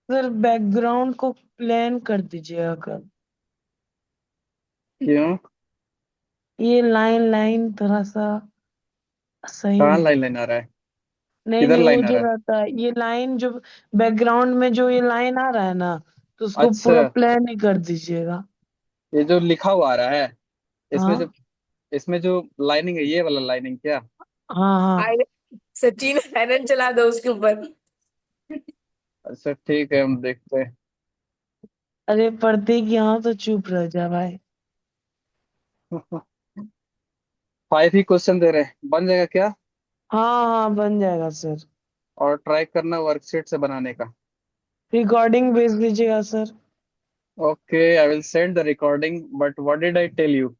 सर बैकग्राउंड को प्लान कर दीजिएगा कल। क्यों? ये लाइन लाइन थोड़ा सा सही कहाँ नहीं। लाइन लाइन आ रहा है? नहीं किधर नहीं, वो लाइन आ जो रहा है? रहता है ये लाइन जो बैकग्राउंड में जो ये लाइन आ रहा है ना, तो उसको अच्छा, पूरा प्लान ही कर दीजिएगा। ये जो लिखा हुआ आ रहा है, इसमें हाँ जो, इसमें जो लाइनिंग है, ये वाला लाइनिंग क्या? हाँ हाँ। सचिन आयरन चला दो उसके ऊपर। अच्छा ठीक है, हम देखते हैं। अरे प्रतीक यहाँ तो चुप रह जा भाई। 5 ही क्वेश्चन दे रहे हैं, बन जाएगा क्या? हाँ हाँ बन जाएगा सर। और ट्राई करना वर्कशीट से बनाने का। रिकॉर्डिंग भेज दीजिएगा sir. Okay, I will send the recording, but what did I tell you?